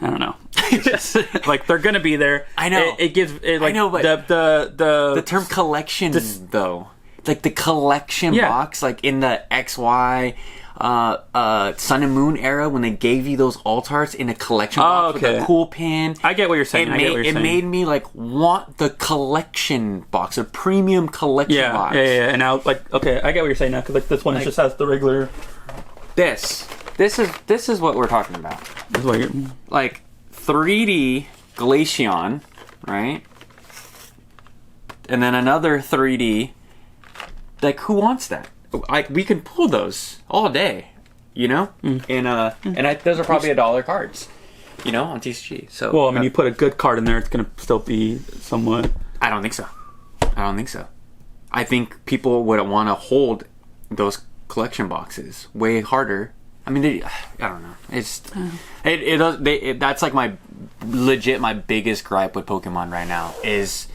Speaker 1: don't know. Just, like they're gonna be there.
Speaker 2: I know.
Speaker 1: It gives it like
Speaker 2: I know, but the term collection though, like the collection box, like in the XY Sun and Moon era when they gave you those alt arts in a collection box with a cool pin.
Speaker 1: I get what you're saying.
Speaker 2: It made me like want the collection box, a premium collection box.
Speaker 1: Yeah. And now like okay, I get what you're saying now because like this one just has the regular.
Speaker 2: This is what we're talking about. Like 3D Glaceon, right? And then another 3D. Like who wants that? Like we can pull those all day, you know. And those are probably $1 cards, you know, on TCG. So
Speaker 1: well, I mean, you put a good card in there, it's gonna still be somewhat.
Speaker 2: I don't think so. I think people would want to hold those collection boxes way harder. I mean, I don't know. It's that's like my biggest gripe with Pokemon right now is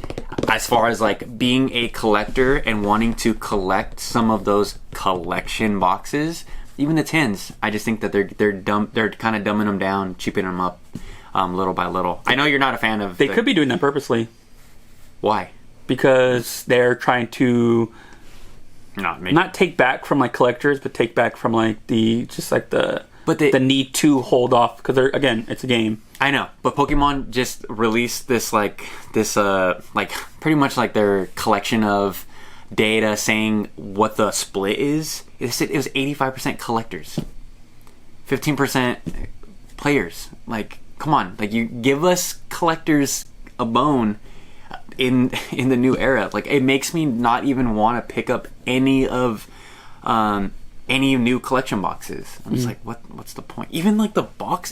Speaker 2: as far as like being a collector and wanting to collect some of those collection boxes, even the tins. I just think that they're dumb. They're kind of dumbing them down, cheaping them up, little by little. I know you're not a fan of.
Speaker 1: They could be doing that purposely.
Speaker 2: Why?
Speaker 1: Because they're trying to. Not take back from like collectors, but take back from like the need to hold off because they're again it's a game.
Speaker 2: I know, but Pokemon just released this like pretty much like their collection of data saying what the split is. It said it was 85% collectors, 15% players. Like, come on, like you give us collectors a bone. In the new era, like it makes me not even want to pick up any new collection boxes. I'm just like, what's the point? Even like the box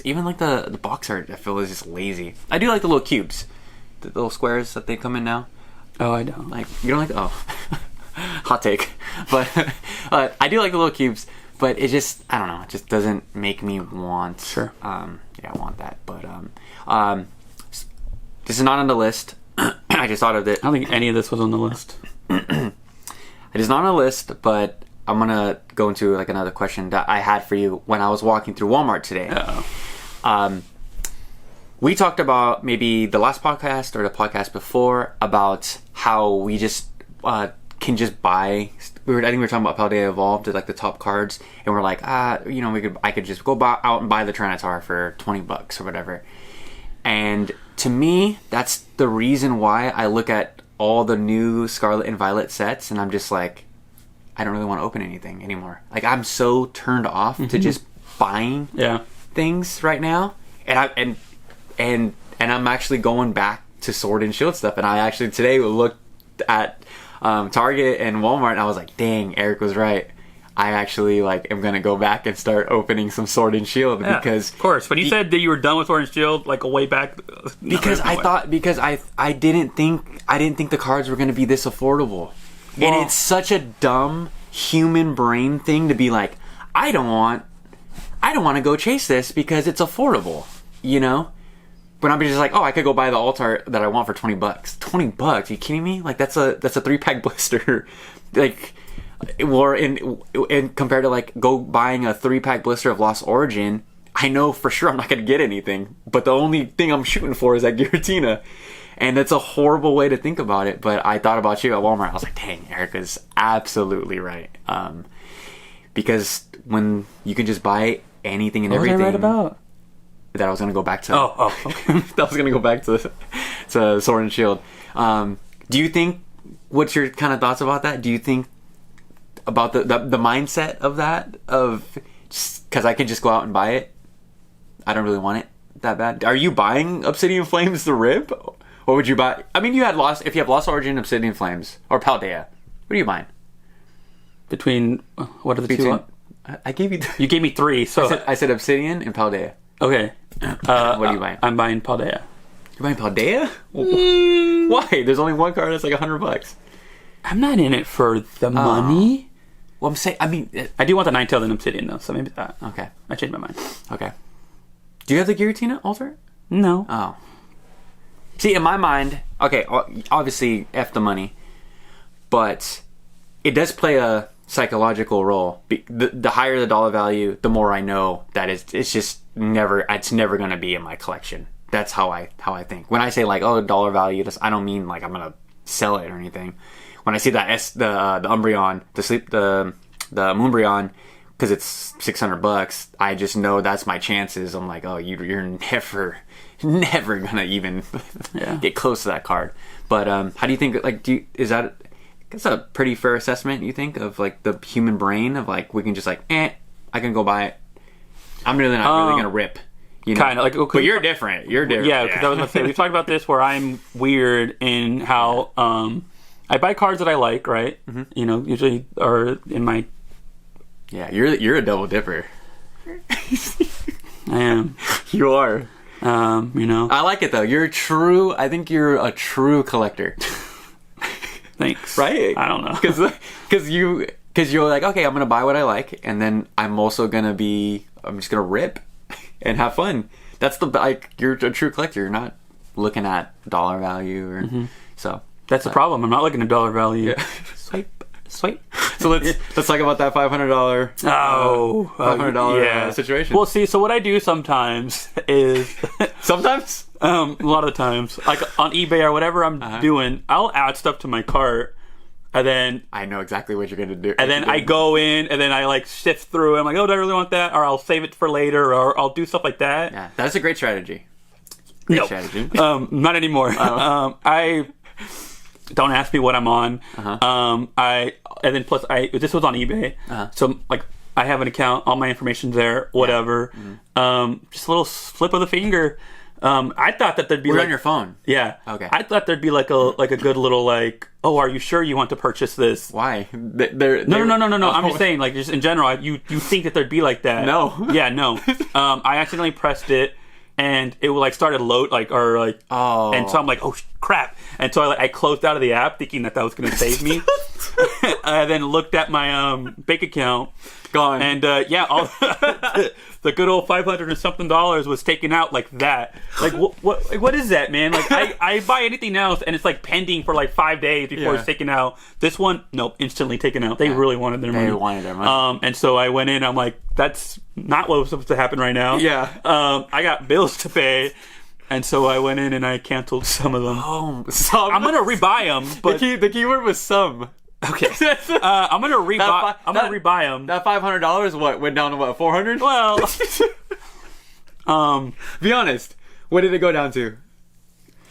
Speaker 2: art, I feel is just lazy. I do like the little cubes, the little squares that they come in now.
Speaker 1: Oh, I don't
Speaker 2: like. You don't like? Hot take, but I do like the little cubes. But it just, I don't know, it just doesn't make me want. Sure. I want that, but this is not on the list. I just thought of it.
Speaker 1: I don't think any of this was on the list.
Speaker 2: It is not on the list, but I'm gonna go into like another question that I had for you when I was walking through Walmart today. we talked about maybe the last podcast or the podcast before about how we just can just buy. I think we were talking about Paldea Evolved, like the top cards, and we're like, I could just go out and buy the Tyranitar for $20 or whatever. And to me, that's the reason why I look at all the new Scarlet and Violet sets, and I'm just like, I don't really want to open anything anymore. Like, I'm so turned off to just buying things right now, and I'm actually going back to Sword and Shield stuff. And I actually today looked at Target and Walmart, and I was like, dang, Eric was right. I actually am gonna go back and start opening some Sword and Shield because,
Speaker 1: of course, when you said that you were done with Sword and Shield like a way back,
Speaker 2: I didn't think the cards were gonna be this affordable, and it's such a dumb human brain thing to be like, I don't want to go chase this because it's affordable, But I'm just like, I could go buy the Altar that I want for $20. $20? Are you kidding me? Like, that's a 3-pack blister. Or in compared to go buying a 3-pack blister of Lost Origin, I know for sure I'm not going to get anything. But the only thing I'm shooting for is that Giratina. And that's a horrible way to think about it. But I thought about you at Walmart. I was like, dang, Erica's absolutely right. Because when you can just buy anything and everything.
Speaker 1: What was I right about?
Speaker 2: That I was going to go back to.
Speaker 1: Okay.
Speaker 2: That I was going to go back to Sword and Shield. Do you think, what's your kind of thoughts about that? Do you think about the mindset of that? Because I can just go out and buy it. I don't really want it that bad. Are you buying Obsidian Flames the rip? Or would you buy... I mean, if you have Lost Origin, Obsidian Flames, or Paldea, what are you buying?
Speaker 1: Between... What are the two?
Speaker 2: I gave you...
Speaker 1: You gave me 3, so...
Speaker 2: I said Obsidian and Paldea.
Speaker 1: Okay.
Speaker 2: What are you buying?
Speaker 1: I'm buying Paldea.
Speaker 2: You're buying Paldea? Why? There's only one card that's like $100.
Speaker 1: I'm not in it for the money.
Speaker 2: Well, I'm saying... I mean...
Speaker 1: I do want the Ninetales and Obsidian, though, so maybe that.
Speaker 2: Okay.
Speaker 1: I changed my mind.
Speaker 2: Okay. Do you have the Giratina Altar?
Speaker 1: No.
Speaker 2: Oh. See, in my mind... Okay, obviously, F the money. But it does play a psychological role. The higher the dollar value, the more I know that it's just never... It's never going to be in my collection. That's how I think. When I say, dollar value, I don't mean, I'm going to sell it or anything. When I see that the Umbreon, the Moonbreon, because it's $600, I just know that's my chances. I'm like, you're never gonna even get close to that card. But how do you think? That's a pretty fair assessment, you think, of the human brain of we can just I can go buy it. I'm really not really gonna rip.
Speaker 1: Kind of okay,
Speaker 2: but you're different. You're different.
Speaker 1: Yeah, because I was gonna say we've talked about this where I'm weird in how I buy cards that I like, right? Mm-hmm. Usually are in my...
Speaker 2: Yeah, you're a double dipper.
Speaker 1: I am.
Speaker 2: You are.
Speaker 1: I
Speaker 2: like it, though. I think you're a true collector.
Speaker 1: Thanks.
Speaker 2: Right?
Speaker 1: I don't know.
Speaker 2: Because you're like, okay, I'm going to buy what I like, and then I'm just going to rip and have fun. That's you're a true collector. You're not looking at dollar value or... So...
Speaker 1: That's the problem. I'm not looking at dollar value.
Speaker 2: Yeah.
Speaker 1: Swipe.
Speaker 2: So let's talk about that $500. $500 situation.
Speaker 1: Well, see, so what I do sometimes is
Speaker 2: sometimes
Speaker 1: a lot of the times, on eBay or whatever I'm doing, I'll add stuff to my cart, and then
Speaker 2: I know exactly what you're gonna do.
Speaker 1: And then I go in, and then I sift through. And I'm like, do I really want that? Or I'll save it for later, or I'll do stuff like that.
Speaker 2: Yeah, that's a great strategy.
Speaker 1: Strategy. Not anymore. I. Don't ask me what I'm on. And then plus this was on eBay, so I have an account, all my information's there, whatever. Just a little slip of the finger. I thought that there'd be
Speaker 2: on your phone.
Speaker 1: Yeah.
Speaker 2: Okay.
Speaker 1: I thought there'd be a good little are you sure you want to purchase this?
Speaker 2: Why?
Speaker 1: No. I'm just saying just in general, you think that there'd be like that?
Speaker 2: No.
Speaker 1: Yeah, no. I accidentally pressed it. And it started load and so I'm like, oh crap! And so I closed out of the app thinking that was going to save me. I then looked at my bank account,
Speaker 2: gone,
Speaker 1: and all the good old $500 and something was taken out like that. What is that, man? I buy anything else and it's pending for 5 days before it's taken out. This one, nope, instantly taken out. They really wanted their money.
Speaker 2: They wanted their money.
Speaker 1: And so I went in. I'm like, that's not what was supposed to happen right now.
Speaker 2: Yeah.
Speaker 1: I got bills to pay. And so I went in and I canceled some of them.
Speaker 2: Oh, some.
Speaker 1: I'm gonna rebuy them, but
Speaker 2: the keyword was some.
Speaker 1: okay. I'm gonna rebuy. I'm gonna rebuy them.
Speaker 2: That $500 went down to what, 400?
Speaker 1: Well,
Speaker 2: be honest. What did it go down to?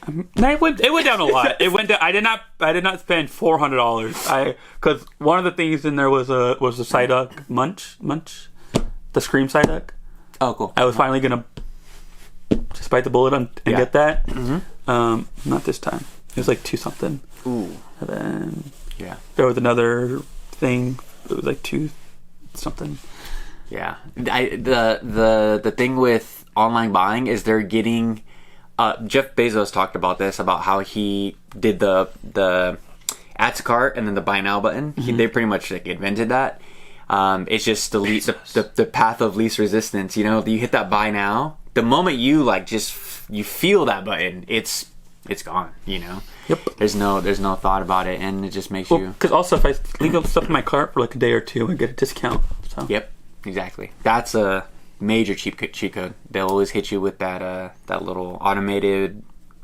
Speaker 1: it went down a lot. It went down. I did not spend $400. Because one of the things in there was a Psyduck Munch, the Scream Psyduck.
Speaker 2: Oh, cool.
Speaker 1: I was finally gonna just bite the bullet and get that. Mm-hmm. Not this time. It was like 2 something.
Speaker 2: Ooh.
Speaker 1: And then
Speaker 2: there
Speaker 1: was another thing. It was like 2 something.
Speaker 2: Yeah. The thing with online buying is they're getting. Jeff Bezos talked about this, about how he did the add to cart and then the buy now button.
Speaker 1: Mm-hmm.
Speaker 2: They pretty much like invented that. It's just the path of least resistance. You know, you hit that buy now. The moment you you feel that button, it's gone. You know.
Speaker 1: Yep.
Speaker 2: There's no thought about it, and it just makes you.
Speaker 1: Because also, if I leave stuff in my cart for like a day or 2, I get a discount. So.
Speaker 2: Yep. Exactly. That's a major cheat code. They'll always hit you with that little automated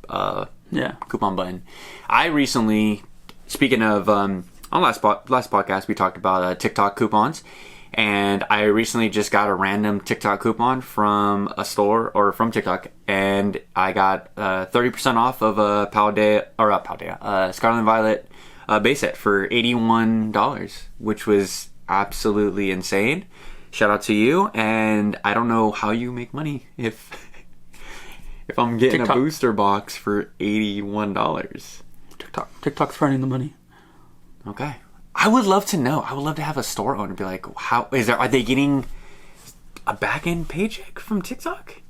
Speaker 2: coupon button. I recently, speaking of on last podcast, we talked about TikTok coupons, and I recently just got a random TikTok coupon from a store or from TikTok, and I got 30% off of a Scarlet and Violet base set for $81, which was absolutely insane. Shout out to you, and I don't know how you make money if I'm getting a booster box for $81.
Speaker 1: TikTok's running the money.
Speaker 2: Okay, I would love to know. I would love to have a store owner be like, "How are they getting a back end paycheck from TikTok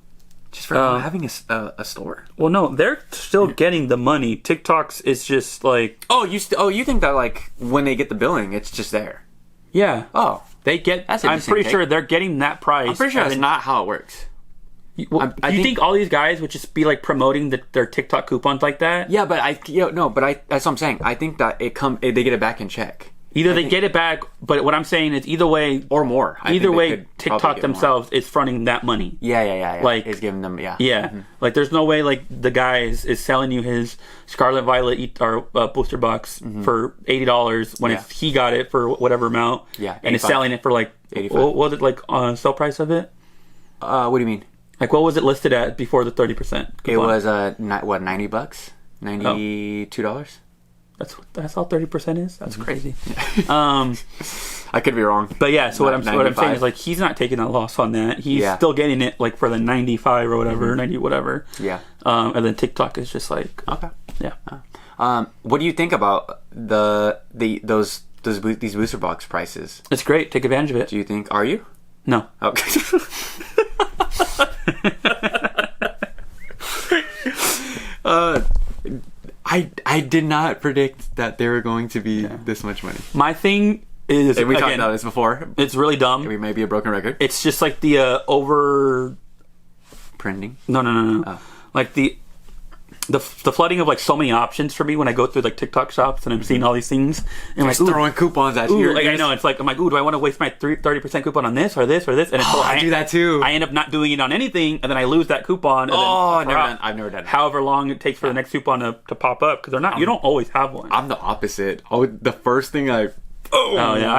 Speaker 2: just for having a store?"
Speaker 1: Well, no, they're still getting the money. TikTok's is just like
Speaker 2: you think that like when they get the billing, it's just there?
Speaker 1: Yeah.
Speaker 2: Oh.
Speaker 1: They get. I'm pretty sure they're getting that price.
Speaker 2: I'm pretty sure that's not how it works.
Speaker 1: You think all these guys would just be like promoting their TikTok coupons like that?
Speaker 2: Yeah, but that's what I'm saying. I think that they get it back in check.
Speaker 1: Either they get it back, but what I'm saying is either way
Speaker 2: or more.
Speaker 1: Either way, TikTok themselves is fronting that money.
Speaker 2: Yeah.
Speaker 1: Like
Speaker 2: is giving them
Speaker 1: Mm-hmm. Like there's no way like the guy is selling you his Scarlet Violet booster box for $80 when he got it for whatever amount.
Speaker 2: Yeah,
Speaker 1: and is selling it for like 85. What was it like sell price of it?
Speaker 2: What do you mean?
Speaker 1: Like what was it listed at before the 30%?
Speaker 2: It was $90, $92.
Speaker 1: That's all 30% is. That's crazy.
Speaker 2: I could be wrong,
Speaker 1: but yeah. So what I'm saying is like he's not taking a loss on that. He's still getting it like for the 95 or whatever, 90 whatever.
Speaker 2: Yeah.
Speaker 1: And then TikTok is just like
Speaker 2: okay.
Speaker 1: Yeah.
Speaker 2: What do you think about these booster box prices?
Speaker 1: It's great. Take advantage of it.
Speaker 2: Do you think? Are you?
Speaker 1: No.
Speaker 2: Okay. I did not predict that they were going to be this much money.
Speaker 1: My thing is,
Speaker 2: and we talked about this before.
Speaker 1: It's really dumb.
Speaker 2: We may be a broken record.
Speaker 1: It's just like the over
Speaker 2: printing.
Speaker 1: No. Oh. Like the flooding of like so many options for me when I go through like TikTok shops and I'm seeing all these things and
Speaker 2: like throwing coupons at you.
Speaker 1: Like I know it's like I'm like, ooh, do I want to waste my 30% coupon on this or this or this? And it's
Speaker 2: I do that too.
Speaker 1: I end up not doing it on anything, and then I lose that coupon. And
Speaker 2: I've never done that.
Speaker 1: However long it takes for the next coupon to pop up because they're not. You don't always have one.
Speaker 2: I'm the opposite. The first thing
Speaker 1: I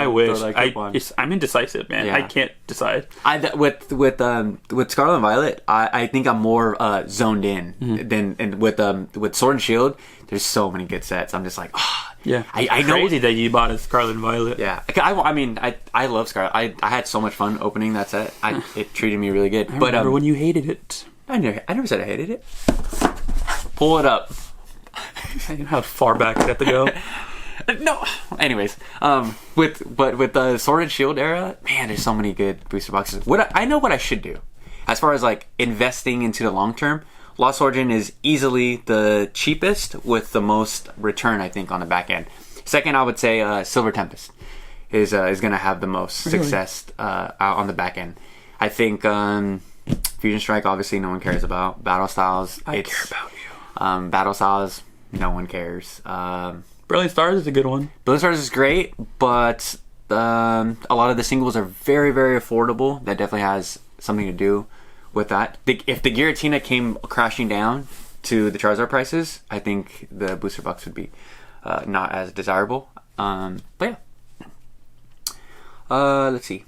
Speaker 1: wish. I'm indecisive, man. Yeah. I can't decide.
Speaker 2: With Scarlet and Violet, I think I'm more zoned in than with Sword and Shield. There's so many good sets. I'm just like,
Speaker 1: yeah.
Speaker 2: I know.
Speaker 1: Crazy that you bought a Scarlet and Violet.
Speaker 2: Yeah. I love Scarlet. I had so much fun opening that set. It treated me really good.
Speaker 1: I remember when you hated it.
Speaker 2: I never said I hated it. Pull it up.
Speaker 1: I know how far back I have to go.
Speaker 2: No. Anyways, with the Sword and Shield era, man, there's so many good booster boxes. I know what I should do, as far as like investing into the long term. Lost Origin is easily the cheapest with the most return, I think, on the back end. Second, I would say Silver Tempest is going to have the most success out on the back end. I think Fusion Strike, obviously, no one cares about. Battle Styles,
Speaker 1: I care about you.
Speaker 2: Battle Styles, no one cares.
Speaker 1: Brilliant Stars is a good one.
Speaker 2: Brilliant Stars is great, but a lot of the singles are very, very affordable. That definitely has something to do with that. If the Giratina came crashing down to the Charizard prices, I think the booster box would be not as desirable. But yeah. Let's see.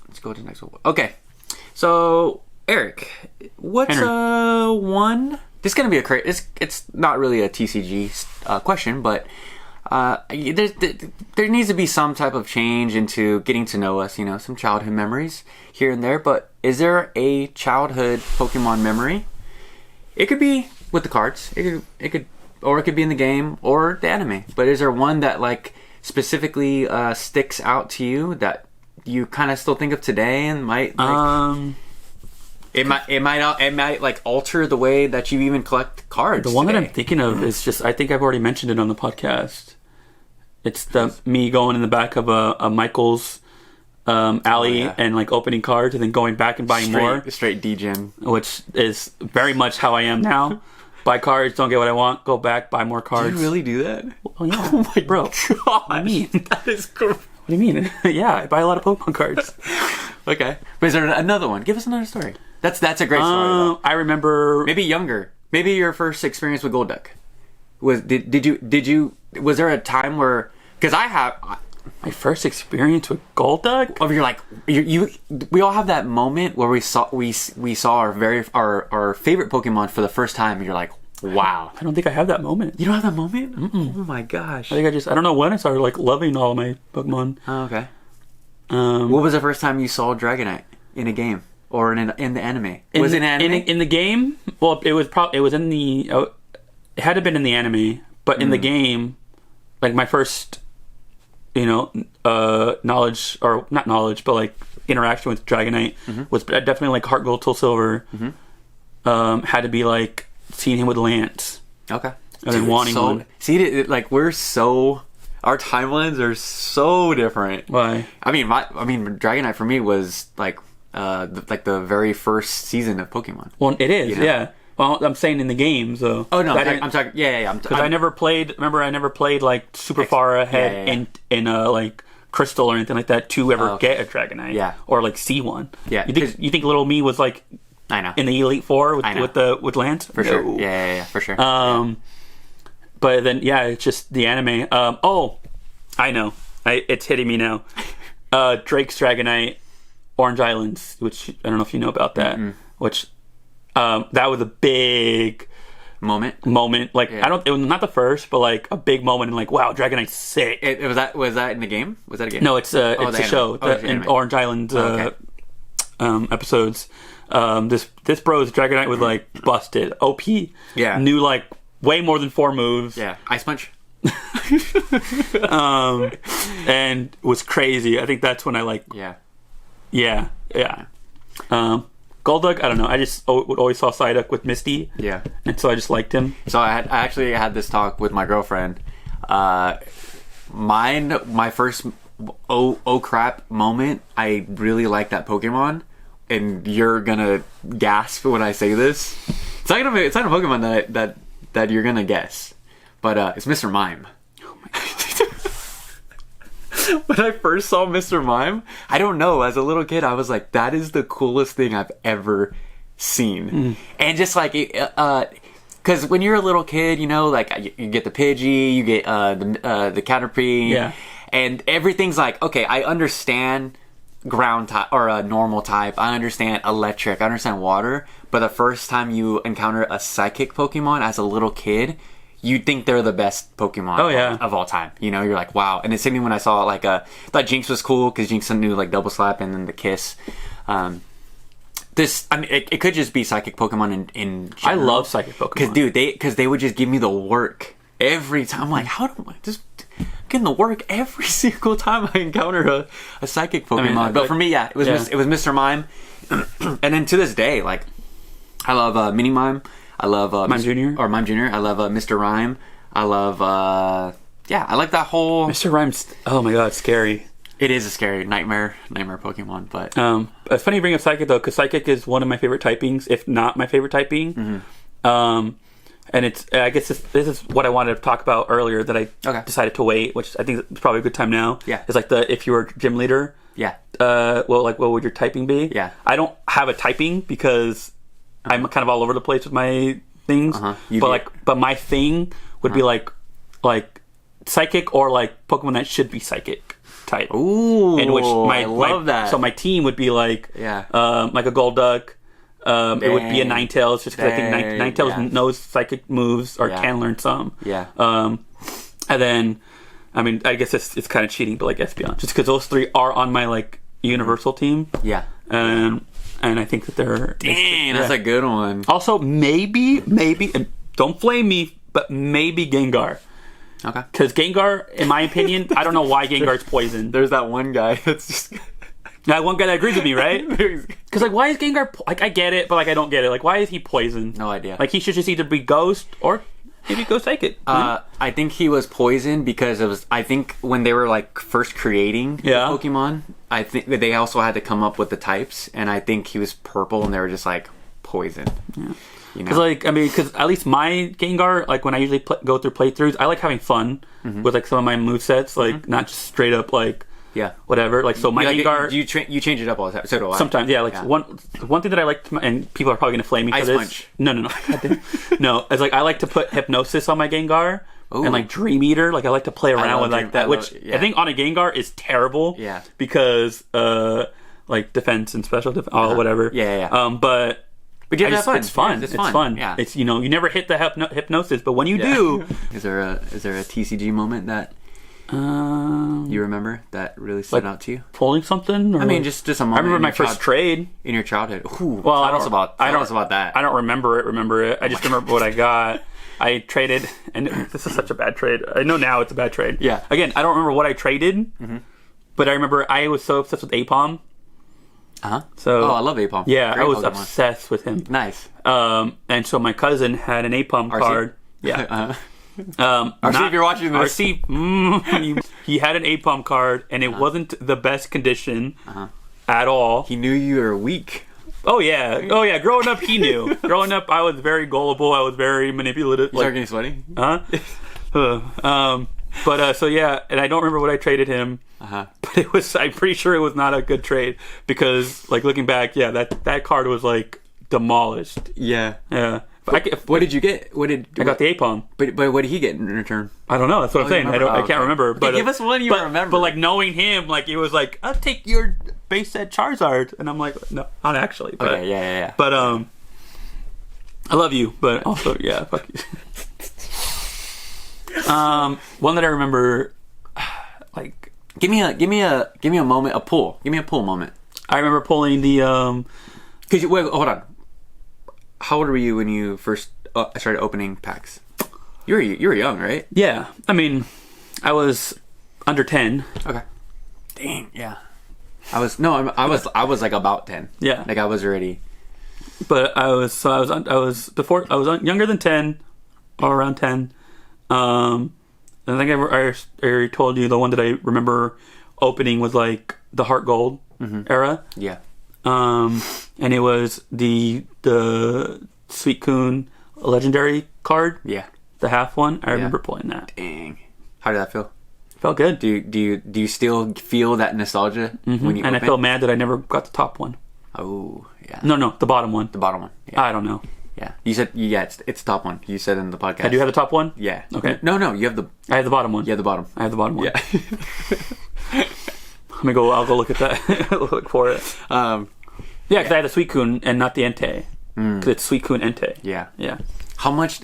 Speaker 2: Let's go to the next one. Okay. So, Eric, what's one... This is going to be a it's not really a TCG question, but there needs to be some type of change into getting to know us, some childhood memories here and there. But is there a childhood Pokemon memory? It could be with the cards. It could be in the game or the anime. But is there one that like specifically sticks out to you that you kind of still think of today and might like, it might like alter the way that you even collect cards.
Speaker 1: The one
Speaker 2: today.
Speaker 1: that I'm thinking of is just, I think I've already mentioned it on the podcast. It's me going in the back of a Michael's alley and like opening cards and then going back and buying more.
Speaker 2: Straight D-Gen.
Speaker 1: Which is very much how I am now. Buy cards, don't get what I want, go back, buy more cards.
Speaker 2: Do you really do that?
Speaker 1: Well, yeah.
Speaker 2: Oh my
Speaker 1: bro.
Speaker 2: God.
Speaker 1: What do you mean?
Speaker 2: That is cool.
Speaker 1: What do you mean? Yeah, I buy a lot of Pokemon cards.
Speaker 2: Okay. But is there another one? Give us another story. That's a great story.
Speaker 1: I remember
Speaker 2: maybe younger. Maybe your first experience with Golduck. Was there a time where, because I have
Speaker 1: my first experience with Golduck?
Speaker 2: Oh, you're like we all have that moment where we saw our our favorite Pokemon for the first time and you're like, wow.
Speaker 1: I don't think I have that moment.
Speaker 2: You don't have that moment?
Speaker 1: Mm-mm.
Speaker 2: Oh my gosh.
Speaker 1: I think I don't know when I started like loving all my Pokemon.
Speaker 2: Oh, okay. What was the first time you saw Dragonite in a game or in the anime? Was it in anime?
Speaker 1: In the game? Well, it was in the it had to have been in the anime, but in the game, like my first knowledge, or not knowledge, but like interaction with Dragonite was definitely like Heart Gold, Soul Silver. Had to be like seeing him with Lance.
Speaker 2: Okay.
Speaker 1: And then wanting one.
Speaker 2: See, like our timelines are so different.
Speaker 1: Why?
Speaker 2: I mean, Dragonite for me was like the very first season of Pokemon.
Speaker 1: Well, it is, yeah. Well, I'm saying in the game, so.
Speaker 2: Oh no, I'm talking. Yeah.
Speaker 1: Because I never played. Remember, I never played like super far ahead in like Crystal or anything like that to ever get a Dragonite.
Speaker 2: Yeah.
Speaker 1: Or like see one.
Speaker 2: Yeah.
Speaker 1: You think little me was like.
Speaker 2: I know.
Speaker 1: In the Elite Four with Lance?
Speaker 2: For sure. Yeah, for sure.
Speaker 1: But then, it's just the anime. I know. It's hitting me now. Drake's Dragonite, Orange Islands, which I don't know if you know about that. Which, that was a big
Speaker 2: moment.
Speaker 1: Like, it was not the first, but like a big moment. And like, wow, Dragonite's sick.
Speaker 2: Was that in the game? Was that a game?
Speaker 1: No, it's a show. In Orange Island episodes. This bro's Dragonite was like busted. OP.
Speaker 2: Yeah.
Speaker 1: Knew like way more than 4 moves.
Speaker 2: Yeah. Ice Punch.
Speaker 1: And was crazy. I think that's when I like. Yeah. Golduck, I don't know. I just would always saw Psyduck with Misty.
Speaker 2: Yeah.
Speaker 1: And so I just liked him.
Speaker 2: So I actually had this talk with my girlfriend. My first oh crap moment. I really like that Pokemon. And you're gonna gasp when I say this. It's not a Pokemon that you're gonna guess, but it's Mr. Mime. Oh my God. When I first saw Mr. Mime, I don't know. As a little kid, I was like, "That is the coolest thing I've ever seen." And just like, because when you're a little kid, like you get the Pidgey, you get the Caterpie, and everything's like, okay, I understand ground type or a normal type. I understand electric. I understand water. But the first time you encounter a psychic Pokemon as a little kid, you think they're the best Pokemon of all time. You're like, wow. And it's same when I saw like thought Jinx was cool because Jinx knew like Double Slap and then the Kiss. It could just be psychic Pokemon in general.
Speaker 1: I love psychic Pokemon.
Speaker 2: Because they would just give me the work every time. I'm like, how do I just getting the work every single time I encounter a psychic Pokemon? But for me, it was Mr. Mime. And then to this day, like, I love Mini Mime. I love
Speaker 1: Mime Jr.
Speaker 2: Or Mime Jr. I love Mr. Rhyme. I love I like that whole
Speaker 1: Mr. Rhyme's. Oh my God, scary.
Speaker 2: It is a scary nightmare Pokemon. But
Speaker 1: it's funny you bring up Psychic though, because Psychic is one of my favorite typings, if not my favorite typing. And it's, I guess this is what I wanted to talk about earlier that I decided to wait, which I think is probably a good time now.
Speaker 2: Yeah.
Speaker 1: It's like if you were gym leader,
Speaker 2: Yeah.
Speaker 1: Well, like, what would your typing be?
Speaker 2: Yeah.
Speaker 1: I don't have a typing because I'm kind of all over the place with my things. But my thing would be like psychic or like Pokemon that should be psychic type.
Speaker 2: Ooh,
Speaker 1: in which
Speaker 2: I love that.
Speaker 1: So my team would be like, like a Golduck. It would be a Ninetales, just because I think Ninetales knows psychic moves or can learn some.
Speaker 2: Yeah.
Speaker 1: And then, I mean, I guess it's kind of cheating, but like Espeon, just because those three are on my like universal team.
Speaker 2: Yeah.
Speaker 1: And I think that they're
Speaker 2: that's a good one.
Speaker 1: Also, maybe, and don't flame me, but maybe Gengar.
Speaker 2: Okay.
Speaker 1: Because Gengar, in my opinion, I don't know why Gengar's poison.
Speaker 2: There's that one guy that's just...
Speaker 1: That one guy that agrees with me, right? Because, like, why is Gengar... Like, I get it, but, like, I don't get it. Like, why is he poison?
Speaker 2: No idea.
Speaker 1: Like, he should just either be Ghost or maybe Ghost Psychic.
Speaker 2: I think he was poisoned because it was... I think when they were, like, first creating the Pokemon, I think that they also had to come up with the types, and I think he was purple, and they were just, like, poison.
Speaker 1: Yeah. Because, like, I mean, because at least my Gengar, like, when I usually go through playthroughs, I like having fun with, like, some of my movesets, like, not just straight up, like, whatever. Like, so my Gengar...
Speaker 2: You change it up all the time, so do I.
Speaker 1: Sometimes, like, one thing that I like, and people are probably going to flame me for
Speaker 2: Ice
Speaker 1: this.
Speaker 2: Punch.
Speaker 1: No. No, it's like, I like to put Hypnosis on my Gengar. Ooh. And, like, Dream Eater. Like, I like to play around with, like, that, which I think on a Gengar is terrible.
Speaker 2: Yeah.
Speaker 1: Because, like, defense and special defense, whatever. But
Speaker 2: yeah, fun.
Speaker 1: It's fun. It's fun.
Speaker 2: Yeah.
Speaker 1: It's, you know, you never hit the hypnosis, but when you do,
Speaker 2: is there a TCG moment that you remember that really stood out to you?
Speaker 1: Pulling something? Or
Speaker 2: I mean, just a moment.
Speaker 1: I remember my first trade
Speaker 2: in your childhood. Ooh,
Speaker 1: well,
Speaker 2: tell us about that.
Speaker 1: I don't remember it. I just remember what I got. I traded, and this is such a bad trade. I know now it's a bad trade.
Speaker 2: Yeah.
Speaker 1: Again, I don't remember what I traded, but I remember I was so obsessed with Apom. So,
Speaker 2: I love Apom.
Speaker 1: Yeah,
Speaker 2: Great
Speaker 1: I was
Speaker 2: Pokemon.
Speaker 1: obsessed with him.
Speaker 2: Nice.
Speaker 1: And so my cousin had an Apom card. Yeah.
Speaker 2: RC, if you're watching this.
Speaker 1: RC, he had an Apom card, and it wasn't the best condition at all.
Speaker 2: He knew you were weak.
Speaker 1: Oh yeah. Growing up, he knew. Growing up, I was very gullible. I was very manipulative.
Speaker 2: You start getting sweaty?
Speaker 1: So yeah, and I don't remember what I traded him. But I'm pretty sure it was not a good trade because, like, looking back, that card was like demolished.
Speaker 2: Yeah.
Speaker 1: What
Speaker 2: did you get?
Speaker 1: I got the Apom.
Speaker 2: But what did he get in return?
Speaker 1: I don't know. That's what I'm saying. I can't remember. But
Speaker 2: give us one you remember.
Speaker 1: But like knowing him, like it was like, I'll take your base set Charizard, and I'm like, no, not actually. But,
Speaker 2: okay, yeah.
Speaker 1: But I love you, but also fuck you. One that I remember, like,
Speaker 2: give me a moment, a pull. Give me a pull moment.
Speaker 1: I remember pulling the
Speaker 2: wait, hold on. How old were you when you first started opening packs? You were young, right?
Speaker 1: Yeah, I mean, I was under 10.
Speaker 2: Okay. Dang, yeah. I was like about 10.
Speaker 1: Yeah,
Speaker 2: like I was already.
Speaker 1: But I was younger than 10, or around 10. I think I already told you the one that I remember opening was like the Heart Gold era.
Speaker 2: Yeah.
Speaker 1: And it was the Suicune legendary card.
Speaker 2: Yeah.
Speaker 1: The half one. I remember pulling that.
Speaker 2: Dang. How did that feel?
Speaker 1: Felt good.
Speaker 2: Do you still feel that nostalgia when you open?
Speaker 1: I feel mad that I never got the top one.
Speaker 2: Oh, yeah.
Speaker 1: No, the bottom one.
Speaker 2: The bottom one. Yeah.
Speaker 1: I don't know.
Speaker 2: Yeah. You said it's the top one. You said in the podcast.
Speaker 1: I do have the top one?
Speaker 2: Yeah.
Speaker 1: Okay.
Speaker 2: No, you have the
Speaker 1: I have the bottom one.
Speaker 2: You have the bottom.
Speaker 1: I have the bottom one.
Speaker 2: Yeah.
Speaker 1: I'll go look at that. Look for it. Yeah, because I had the Suicune and not the Entei. Because it's Suicune Entei.
Speaker 2: Yeah.
Speaker 1: Yeah.
Speaker 2: How much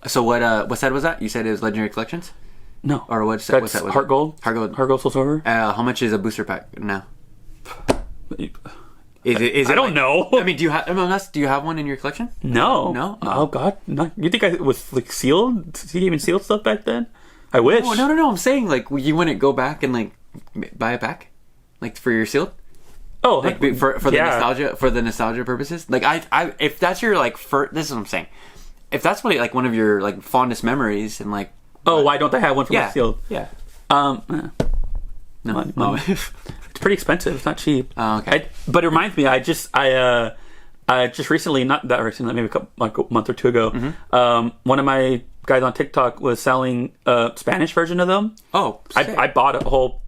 Speaker 2: so what set was that? You said it was Legendary Collections?
Speaker 1: No.
Speaker 2: Or what set?
Speaker 1: That's Heart Gold.
Speaker 2: Heart Gold.
Speaker 1: Heart Gold Soul Silver.
Speaker 2: How much is a booster pack now? Is it
Speaker 1: I don't know.
Speaker 2: I mean, do you have one in your collection?
Speaker 1: No. Oh God. No. You think I was like sealed? Did you even seal stuff back then? I wish.
Speaker 2: Oh, no. I'm saying, like, you wouldn't go back and like buy it back, like, for your sealed.
Speaker 1: Oh,
Speaker 2: like, for the nostalgia purposes. Like, I if that's your, like, this is what I'm saying. If that's what, like, one of your, like, fondest memories and, like,
Speaker 1: why don't I have one for my sealed?
Speaker 2: Yeah.
Speaker 1: No. It's pretty expensive. It's not cheap.
Speaker 2: Oh, okay.
Speaker 1: But it reminds me, I just recently, not that recently, maybe a month or two ago, one of my guys on TikTok was selling a Spanish version of them.
Speaker 2: Oh,
Speaker 1: I bought a whole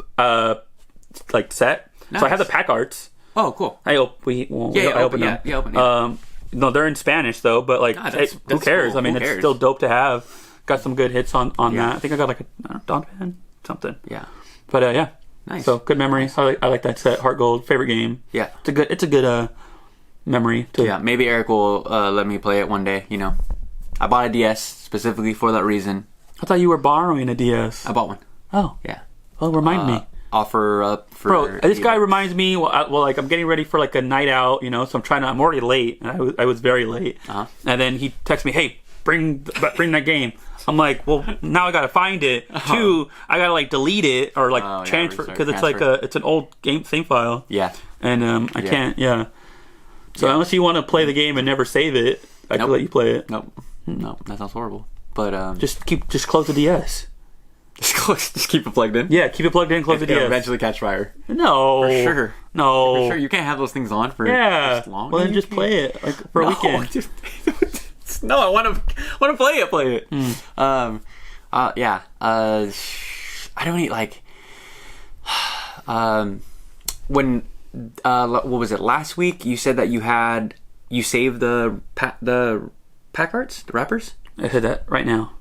Speaker 1: set.
Speaker 2: Nice.
Speaker 1: So I have the pack arts.
Speaker 2: Oh, cool.
Speaker 1: I opened them.
Speaker 2: Yeah, open them.
Speaker 1: No, they're in Spanish though, but like, who cares?
Speaker 2: Cool.
Speaker 1: I mean, it's still dope to have. Got some good hits on that. I think I got like a Donovan something.
Speaker 2: Yeah.
Speaker 1: But yeah.
Speaker 2: Nice.
Speaker 1: So good memory. I like that set. Heart Gold, favorite game.
Speaker 2: Yeah.
Speaker 1: It's a good memory.
Speaker 2: Yeah. Maybe Eric will let me play it one day. You know, I bought a DS specifically for that reason.
Speaker 1: I thought you were borrowing a DS.
Speaker 2: I bought one.
Speaker 1: Oh.
Speaker 2: Yeah.
Speaker 1: Well, remind me.
Speaker 2: Offer up for.
Speaker 1: Bro, this guy reminds me. Like I'm getting ready for like a night out. You know, so I'm already late. And I was very late. And then he texts me, "Hey, bring that game." I'm like, well, now I gotta find it. Two, I gotta like delete it or like transfer because it's like it's an old game save file.
Speaker 2: Yeah.
Speaker 1: And I can't. Yeah. So unless you want to play the game and never save it, I can let you play it.
Speaker 2: Nope. No, that sounds horrible. But
Speaker 1: just close the DS.
Speaker 2: Just keep it plugged in.
Speaker 1: Yeah, keep it plugged in. Close the DS.
Speaker 2: Eventually catch fire.
Speaker 1: No,
Speaker 2: for sure.
Speaker 1: No,
Speaker 2: for sure. You can't have those things on for this long.
Speaker 1: Well, then just play it like for a weekend.
Speaker 2: No, I want to play it. Play it. Yeah. I don't eat like. When what was it last week? You said that you saved the pack arts, the wrappers.
Speaker 1: I said that right now.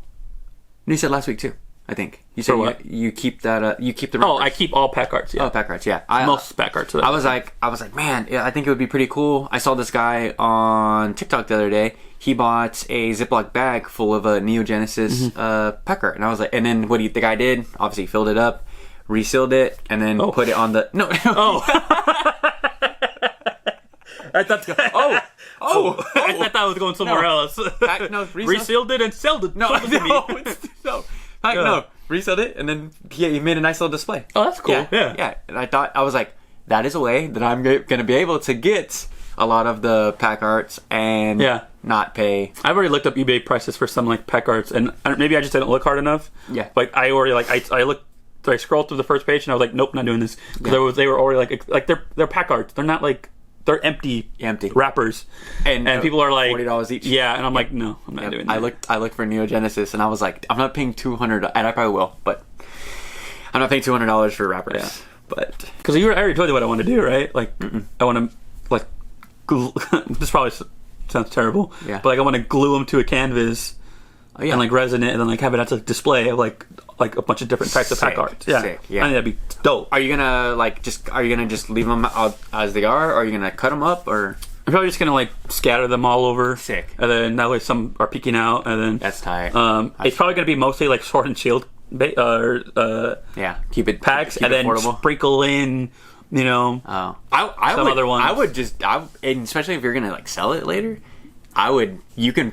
Speaker 2: You said last week too. I think you said you keep that. You keep the. Wrappers.
Speaker 1: Oh, I keep all pack arts. Yeah.
Speaker 2: Oh, pack arts. Yeah,
Speaker 1: most pack arts.
Speaker 2: I was like, man, yeah, I think it would be pretty cool. I saw this guy on TikTok the other day. He bought a Ziploc bag full of a Neo Genesis pack art, and I was like, and then the guy did? Obviously, filled it up, resealed it, and then put it on the
Speaker 1: I thought I thought that was going somewhere else. Resealed it and sold it.
Speaker 2: No, resealed it, and then he made a nice little display.
Speaker 1: Oh, that's cool.
Speaker 2: Yeah. And I was like, that is a way that I'm going to be able to get a lot of the pack arts and not pay.
Speaker 1: I've already looked up eBay prices for some like pack arts, and maybe I just didn't look hard enough.
Speaker 2: Yeah.
Speaker 1: Like I already I looked. So I scrolled through the first page and I was like, nope, not doing this. Because they were already like they're pack arts. They're not like. They're empty wrappers, and people are like
Speaker 2: $40 each.
Speaker 1: Yeah, and I'm like, no, I'm not doing that.
Speaker 2: I looked for Neo Genesis, and I was like, I'm not paying $200, and I probably will, but I'm not paying $200 for wrappers. Yeah. But
Speaker 1: because I already told you what I want to do, right? Like, I want to like glue. This probably sounds terrible, but like I want to glue them to a canvas, and like resin it, and then like have it as a display of like a bunch of different types of pack arts. Yeah, sick. Yeah. I think that'd be dope.
Speaker 2: Are you gonna just leave them out as they are, or are you gonna cut them up, or?
Speaker 1: I'm probably just gonna like scatter them all over.
Speaker 2: Sick.
Speaker 1: And then that way some are peeking out, and then
Speaker 2: that's tight.
Speaker 1: It's probably gonna be mostly like sword and shield,
Speaker 2: keep it
Speaker 1: packs,
Speaker 2: keep
Speaker 1: and then
Speaker 2: affordable.
Speaker 1: Sprinkle in, some other ones.
Speaker 2: I would and especially if you're gonna like sell it later, you can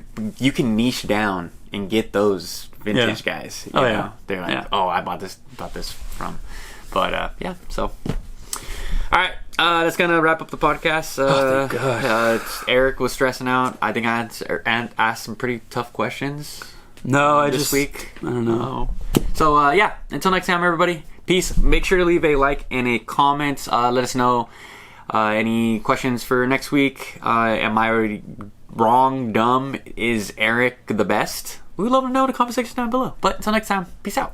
Speaker 2: niche down and get those vintage guys. You know? They're like, I bought this from. But so. All right, that's gonna wrap up the podcast.
Speaker 1: Thank God.
Speaker 2: Eric was stressing out. I think I had asked some pretty tough questions.
Speaker 1: No,
Speaker 2: this week.
Speaker 1: I don't know.
Speaker 2: So until next time, everybody. Peace. Make sure to leave a like and a comment. Let us know any questions for next week. Am I already wrong, dumb? Is Eric the best? We would love to know in the comment section down below. But until next time, peace out.